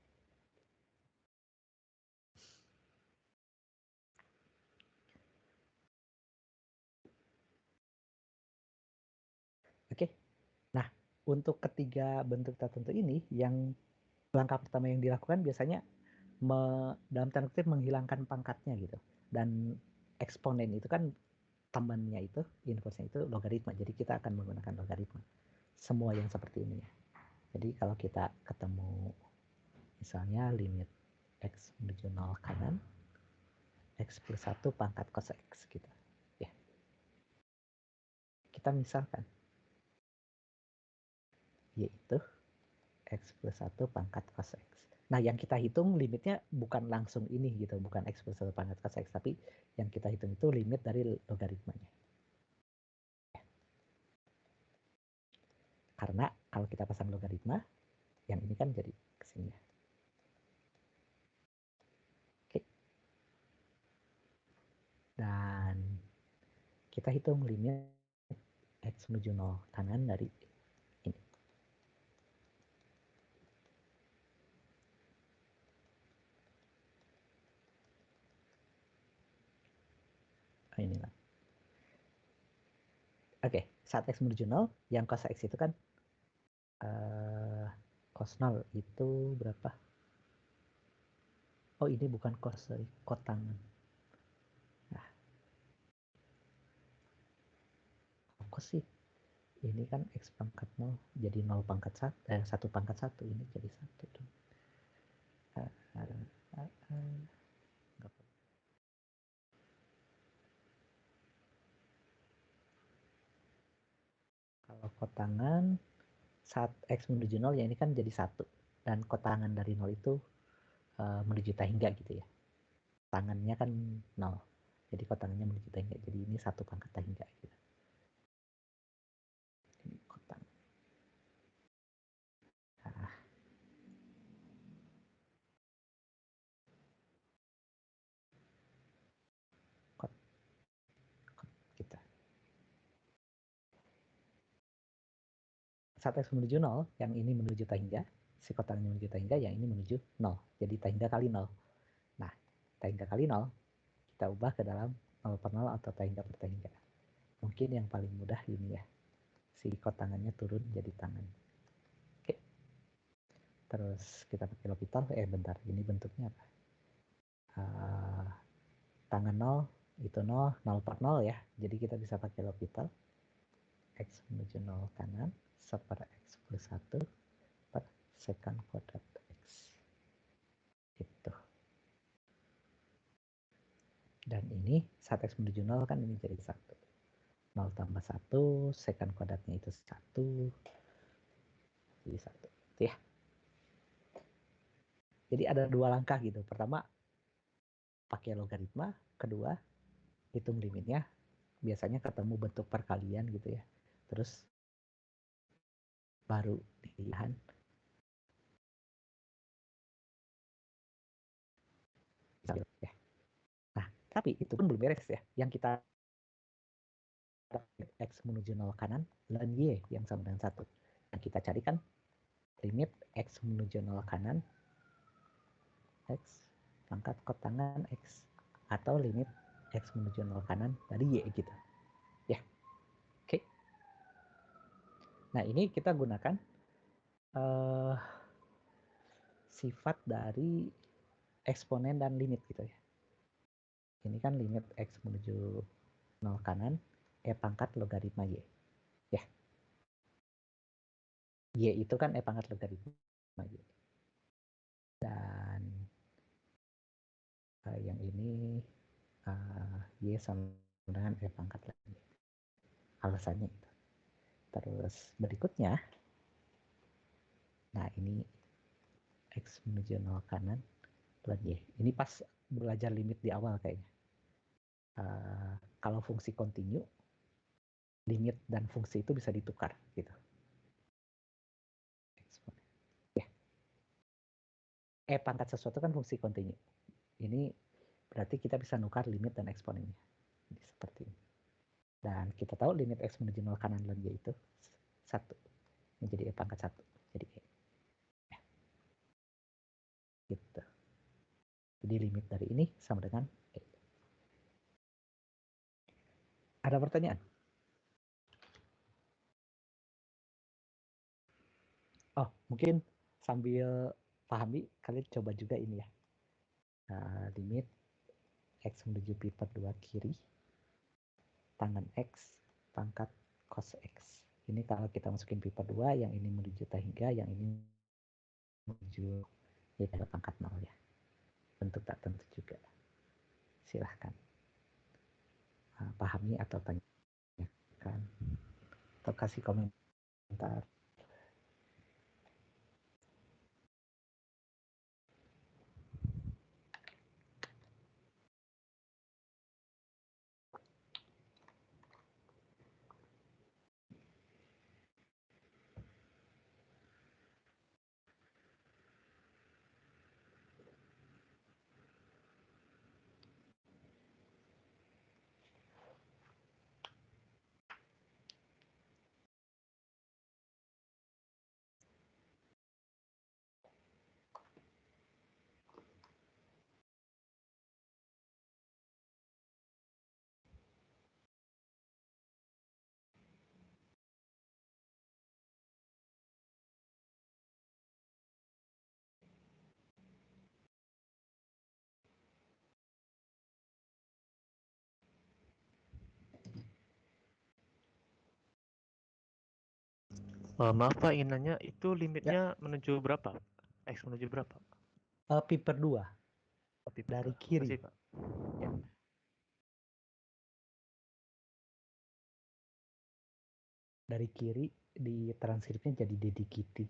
Oke. Nah, untuk ketiga bentuk tertentu ini, yang langkah pertama yang dilakukan biasanya dalam tanda kutip menghilangkan pangkatnya gitu. Dan eksponen itu kan temannya itu, inverse-nya itu logaritma. Jadi kita akan menggunakan logaritma. Semua yang seperti ini ya. Jadi kalau kita ketemu misalnya limit x menuju 0 kanan, x plus 1 pangkat cos x gitu. Ya. Kita misalkan yaitu x plus 1 pangkat cos x. Nah, yang kita hitung limitnya bukan langsung ini gitu, bukan x plus 1 pangkat cos x, tapi yang kita hitung itu limit dari logaritmanya. Karena kalau kita pasang logaritma, yang ini kan jadi kesini ya. Oke. Dan kita hitung limit x menuju 0 kanan dari ini. Nah, inilah. Oke, saat x menuju 0, yang cos x itu kan cos 0 itu berapa? Oh, ini bukan cos, sorry, kotangan. Nah, cos sih? Ini kan x pangkat 0 jadi 0 pangkat 1, 1 pangkat 1, ini jadi 1 dong. Kalau kotangan saat x menuju 0 ya ini kan jadi 1. Dan kotangan dari 0 itu menuju tahingga gitu ya. Tangannya kan 0. Jadi kotangannya menuju tahingga. Jadi ini 1 pangkat tahingga gitu. Ini kotangan. Nah, kita. Saat x menuju 0, yang ini menuju tahingga, si kotangannya menuju tahingga, yang ini menuju 0. Jadi tahingga kali 0. Nah, tahingga kali 0, kita ubah ke dalam 0 per 0 atau tahingga per tahingga. Mungkin yang paling mudah ini ya. Si kotangannya turun jadi tangan. Oke. Terus kita pakai L'Hopital. Bentar, ini bentuknya apa? Tangan 0, itu 0, 0 per 0 ya. Jadi kita bisa pakai L'Hopital. X menuju 0 kanan, seper X plus 1 per secant kuadrat X. Itu. Dan ini saat X menuju 0 kan ini jadi 1. 0 tambah 1, secant kuadratnya itu 1. Jadi 1. Itu ya. Jadi ada 2 langkah gitu. Pertama, pakai logaritma. Kedua, hitung limitnya. Biasanya ketemu bentuk perkalian gitu ya. Terus baru dilihat. Ya. Nah, tapi itu pun belum beres ya. Yang kita x menuju 0 kanan, ln y yang sama dengan 1. Yang kita carikan limit x menuju 0 kanan, x pangkat kotangan x. Atau limit x menuju 0 kanan dari y gitu. Ya, oke. Nah, ini kita gunakan sifat dari eksponen dan limit gitu ya. Ini kan limit x menuju 0 kanan, pangkat logaritma y. Ya, y itu kan pangkat logaritma y. Dan yang ini y sama dengan pangkat lagi. Alasannya itu. Terus berikutnya, nah ini x menuju 0 kanan, y. Ini pas belajar limit di awal kayaknya. Kalau fungsi kontinu, limit dan fungsi itu bisa ditukar gitu. Ya. Pangkat sesuatu kan fungsi kontinu. Ini berarti kita bisa nukar limit dan eksponennya. Jadi seperti ini. Dan kita tahu limit x menuju 0 kanan ln y itu 1. Menjadi pangkat 1. Jadi e. Ya. Gitu. Jadi limit dari ini sama dengan e. Ada pertanyaan? Oh, mungkin sambil pahami, kalian coba juga ini ya. Limit X menuju pi per 2 kiri, tangen X pangkat cos X. Ini kalau kita masukin pi per 2, yang ini menuju tangga, yang ini menuju ya pada pangkat 0 ya. Bentuk tak tentu juga. Silahkan pahami atau tanyakan atau kasih komentar. Maaf Pak, ingin nanya, itu limitnya Ya, menuju berapa? X menuju berapa? pi per 2 Tapi dari betul. kiri. Makasih Pak. Ya. Dari kiri di transkripnya jadi Dedi Kitty.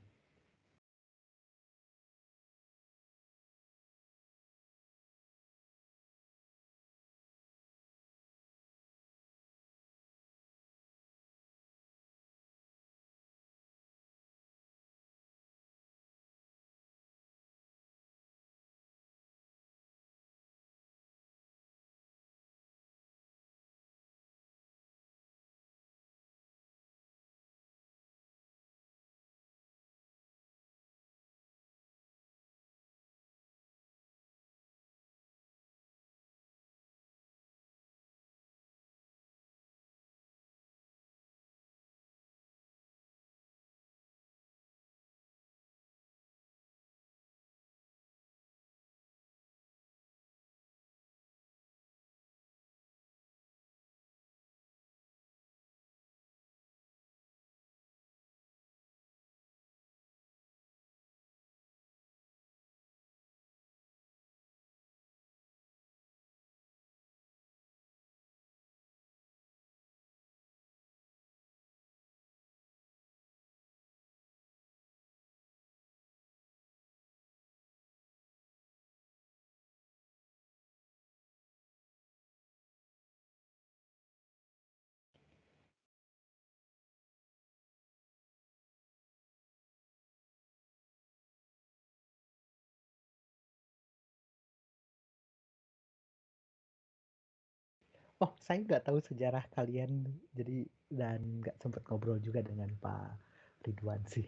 Oh, saya nggak tahu sejarah kalian, jadi dan nggak sempat ngobrol juga dengan Pak Ridwan sih.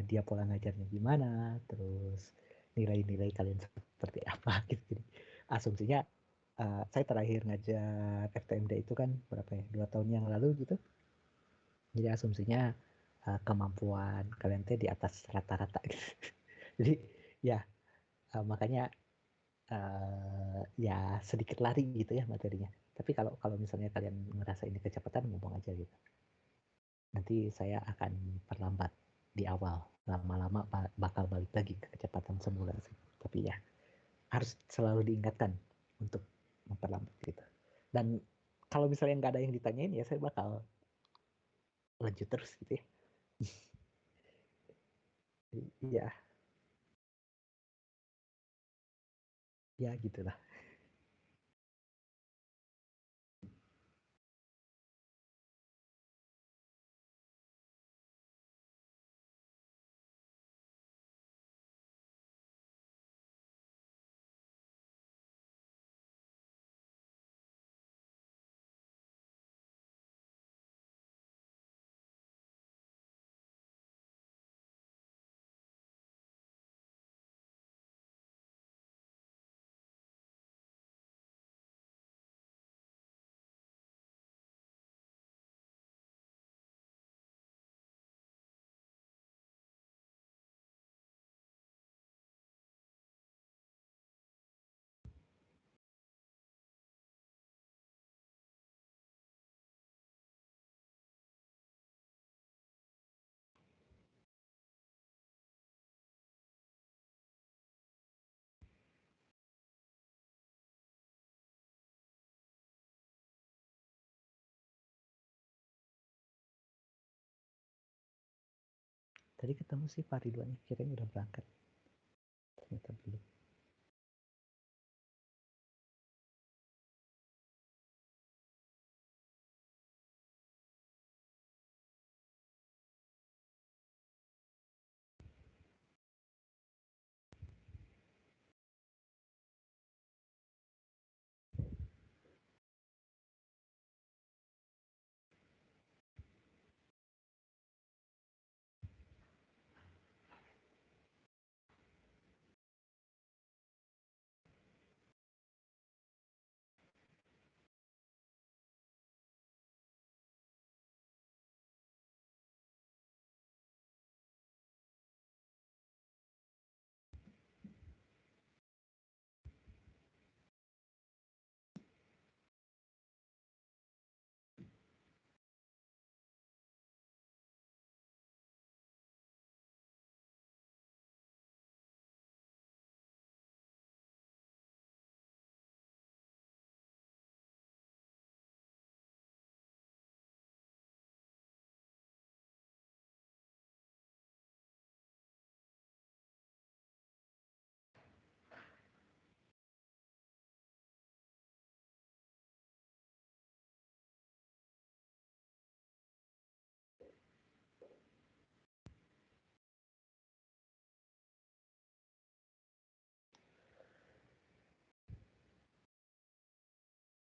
Dia pola ngajarnya gimana, terus nilai-nilai kalian seperti apa gitu. Jadi asumsinya saya terakhir ngajar FTMD itu kan berapa ya, 2 tahun yang lalu gitu. Jadi asumsinya kemampuan kalian teh di atas rata-rata gitu. Jadi ya makanya ya sedikit lari gitu ya materinya. Tapi kalau kalau misalnya kalian ngerasa ini kecepatan, ngomong aja gitu. Nanti saya akan perlambat di awal. Lama-lama bakal balik lagi ke kecepatan semula sih. Tapi ya harus selalu diingatkan untuk memperlambat gitu. Dan kalau misalnya nggak ada yang ditanyain ya saya bakal lanjut terus gitu ya. Iya, ya gitulah. Tadi ketemu sih Pak Ridwan, kirain udah berangkat. Ternyata belum.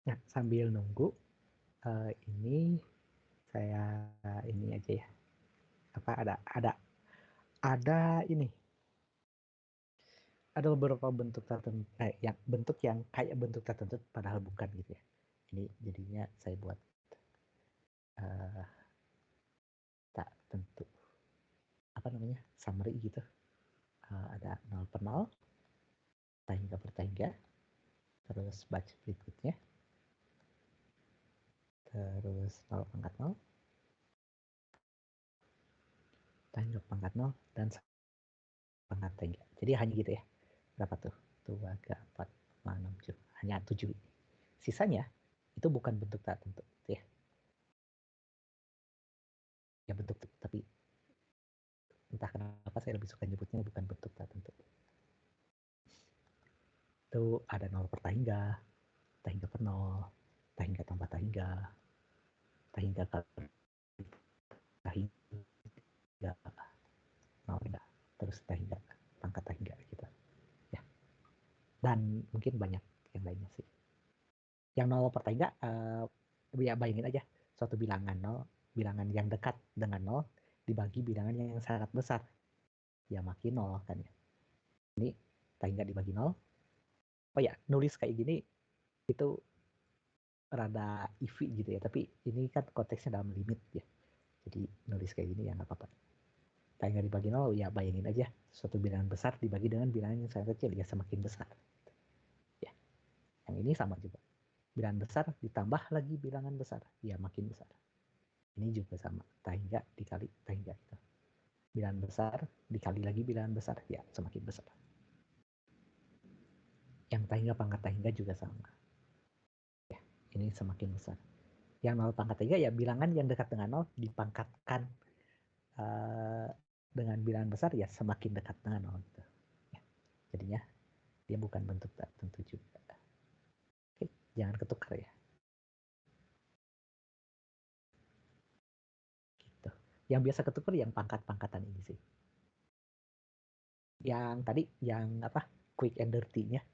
Nah, sambil nunggu ini saya ini aja ya. Apa ada ini. Ada beberapa bentuk tertentu yang bentuk yang kayak bentuk tertentu padahal bukan gitu ya. Ini jadinya saya buat tak tentu apa namanya summary gitu. Ada 0 per 0, tahingga per tahingga, terus batch berikutnya, terus 0 pangkat 0, tahingga pangkat 0, dan pangkat tahingga. Jadi hanya gitu ya. Berapa tuh? 2, 3, 4, 5, 6, 7. Hanya 7. Sisanya itu bukan bentuk tak tentu ya. Ya bentuk, tapi entah kenapa saya lebih suka nyebutnya bukan bentuk tak tentu. Itu ada 0 per tahingga, tahingga per 0, tahingga tambah tahingga, tahingga kali tahingga, 0 terus tahingga, pangkat tahingga gitu ya. Dan mungkin banyak yang lainnya sih. Yang 0 per tahingga ya bayangin aja suatu bilangan 0, bilangan yang dekat dengan 0 dibagi bilangan yang sangat besar. Ya makin 0 kan ya. Ini tahingga dibagi 0. Oh ya, nulis kayak gini itu rada iffy gitu ya, tapi ini kan konteksnya dalam limit ya. Jadi nulis kayak gini ya nggak apa-apa. Tahingga dibagi 0 ya bayangin aja suatu bilangan besar dibagi dengan bilangan yang sangat kecil ya semakin besar. Ya. Yang ini sama juga. Bilangan besar ditambah lagi bilangan besar ya makin besar. Ini juga sama, tahingga dikali tahingga gitu. Bilangan besar dikali lagi bilangan besar ya semakin besar. Yang tahingga pangkat tahingga juga sama. Ya, ini semakin besar. Yang 0 pangkat tahingga ya bilangan yang dekat dengan 0 dipangkatkan dengan bilangan besar ya semakin dekat dengan 0 gitu. Ya, jadinya dia bukan bentuk tak tentu juga. Oke, jangan ketukar ya. Gitu. Yang biasa ketukar yang pangkat-pangkatan ini sih. Yang tadi yang apa? Quick and dirty-nya.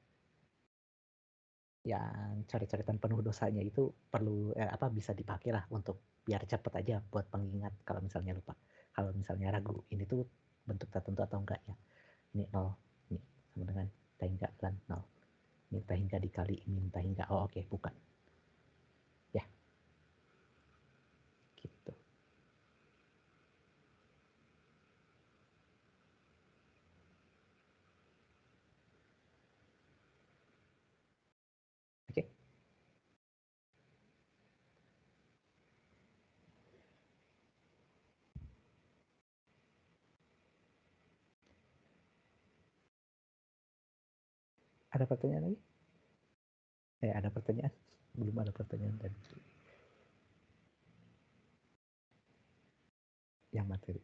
Yang coret-coretan penuh dosanya itu perlu apa bisa dipakai lah untuk biar cepet aja buat pengingat kalau misalnya lupa. Kalau misalnya ragu ini tuh bentuk tertentu atau enggak ya. Ini 0, ini sama dengan tahingga dan 0. Ini tahingga dikali min tahingga. Oh oke, bukan. Ya. Gitu. Oke. Ada pertanyaan lagi? Ada pertanyaan? Belum ada pertanyaan dari yang materi.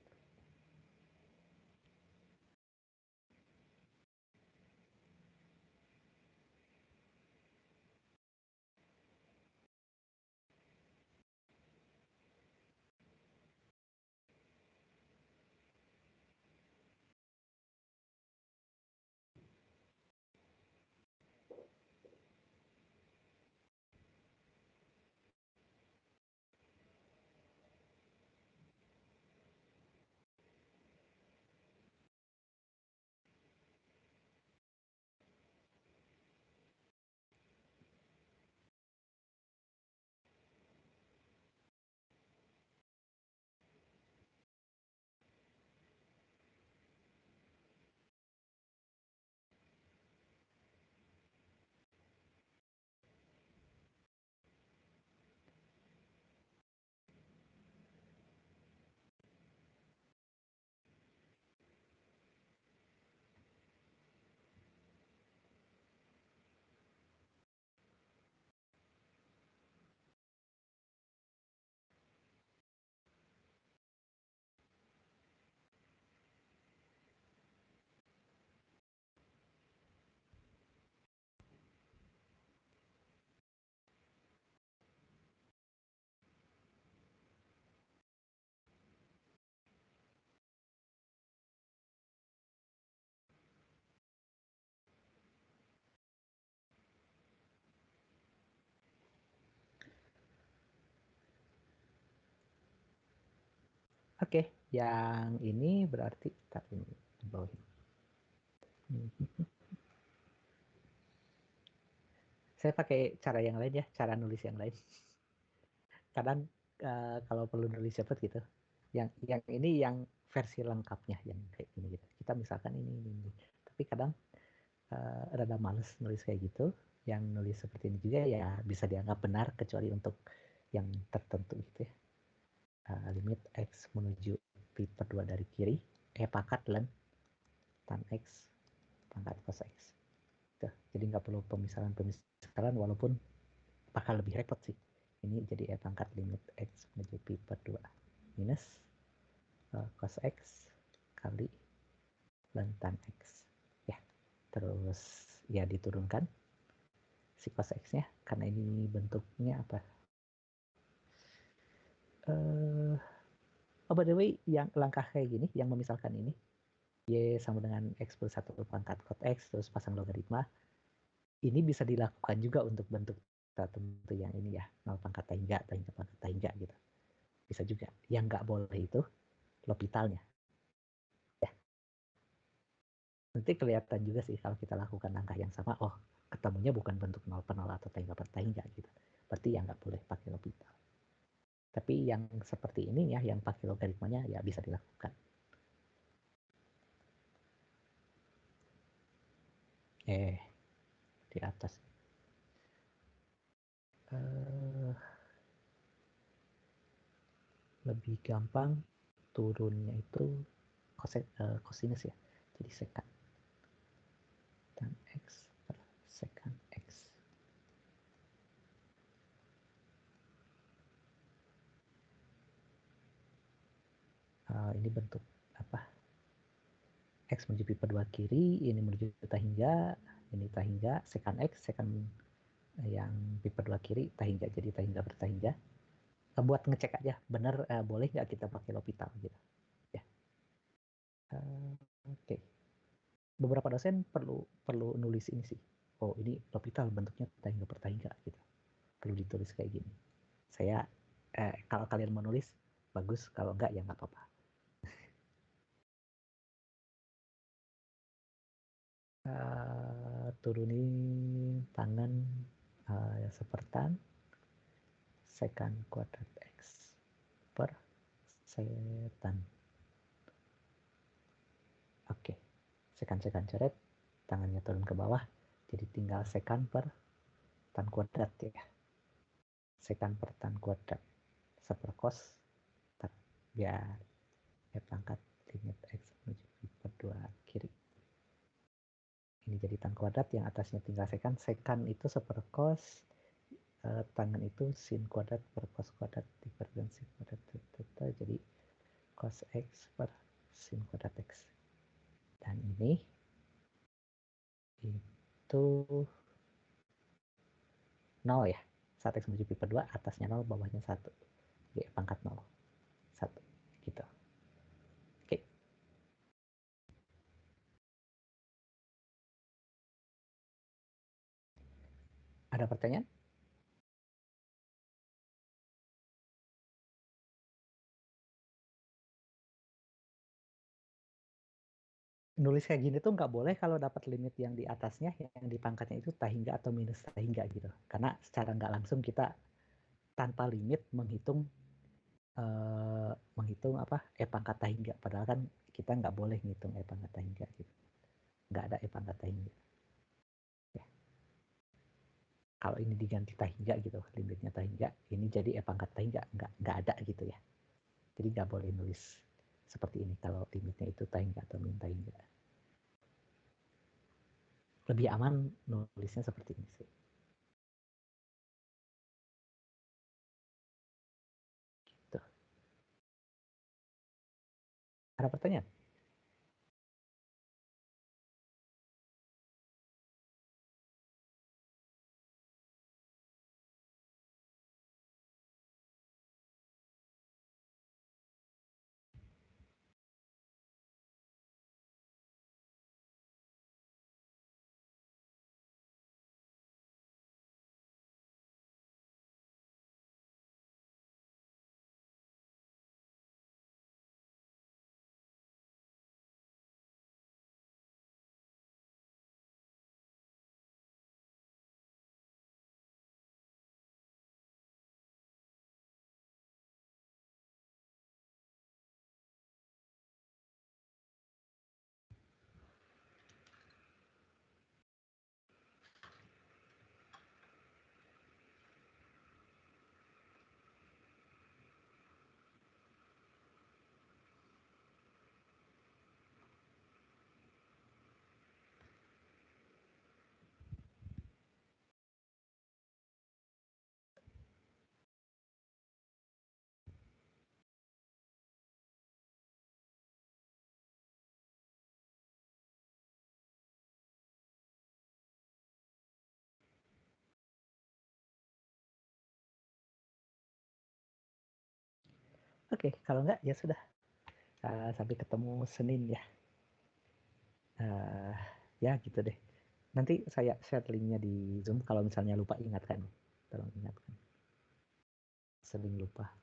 Oke, yang ini berarti tapi ini di bawah ini. Saya pakai cara yang lain ya, cara nulis yang lain. Kadang kalau perlu nulis cepet gitu. Yang ini yang versi lengkapnya yang kayak gini gitu. Kita misalkan ini. Tapi kadang rada males nulis kayak gitu. Yang nulis seperti ini juga ya bisa dianggap benar kecuali untuk yang tertentu gitu ya. Limit X menuju pi per 2 dari kiri, pangkat ln tan X pangkat cos X. Tuh, jadi nggak perlu pemisahan walaupun bakal lebih repot sih. Ini jadi pangkat limit X menuju pi per 2 minus cos X kali ln tan X. Ya, terus ya diturunkan si cos X-nya karena ini bentuknya apa? By the way, yang langkah kayak gini, yang memisalkan ini, Y sama dengan X plus 1 pangkat cos X, terus pasang logaritma, ini bisa dilakukan juga untuk bentuk tertentu yang ini ya, 0 pangkat tahingga pangkat tahingga gitu. Bisa juga. Yang nggak boleh itu L'Hopitalnya. Ya. Nanti kelihatan juga sih kalau kita lakukan langkah yang sama, oh ketemunya bukan bentuk 0 per 0 atau tahingga per tahingga gitu. Berarti ya nggak boleh pakai L'Hopital. Tapi yang seperti ini ya, yang pakai logaritmanya ya bisa dilakukan. Di atas. Lebih gampang turunnya itu cosinus ya. Jadi sekan tan X per sekan X. Ini bentuk apa? X menuju pi per 2 kiri, ini menuju tahingga, ini tahingga, sekan X, sekan yang pi per 2 kiri, tahingga, jadi tahingga bertahingga. Buat ngecek aja, benar boleh nggak kita pakai L'Hopital gitu. Ya. Oke. Beberapa dosen perlu nulis ini sih. Oh ini L'Hopital bentuknya tahingga bertahingga gitu. Perlu ditulis kayak gini. Saya kalau kalian menulis bagus, kalau enggak ya nggak apa-apa. Turunin tangan sepertan sekan kuadrat X per setan. Oke, sekan coret, tangannya turun ke bawah, jadi tinggal sekan per tan kuadrat ya. Sekan per tan kuadrat seperkos biar pangkat limit X menuju pi per 2 kiri. Ini jadi tan kuadrat, yang atasnya tinggal sekan itu seperkos, tangan itu sin kuadrat per cos kuadrat dikalikan sin kuadrat jadi cos X per sin kuadrat X. Dan ini itu 0 ya, saat X menuju pi per 2 atasnya 0 bawahnya 1 ya, pangkat 0 1 gitu. Oke, ada pertanyaan? Nulis kayak gini tuh nggak boleh kalau dapat limit yang di atasnya, yang di pangkatnya itu tahingga atau minus tahingga gitu. Karena secara nggak langsung kita tanpa limit menghitung apa pangkat tahingga. Padahal kan kita nggak boleh ngitung pangkat tahingga gitu. Nggak ada pangkat tahingga. Ya. Kalau ini diganti tahingga gitu, limitnya tahingga, ini jadi pangkat tahingga, nggak ada gitu ya. Jadi nggak boleh nulis seperti ini kalau limitnya itu tahingga atau min tahingga. Lebih aman nulisnya seperti ini sih. Gitu. Ada pertanyaan? Oke, kalau enggak ya sudah. Sampai ketemu Senin ya. Ya gitu deh. Nanti saya share linknya di Zoom kalau misalnya lupa ingatkan. Tolong ingatkan. Sering lupa.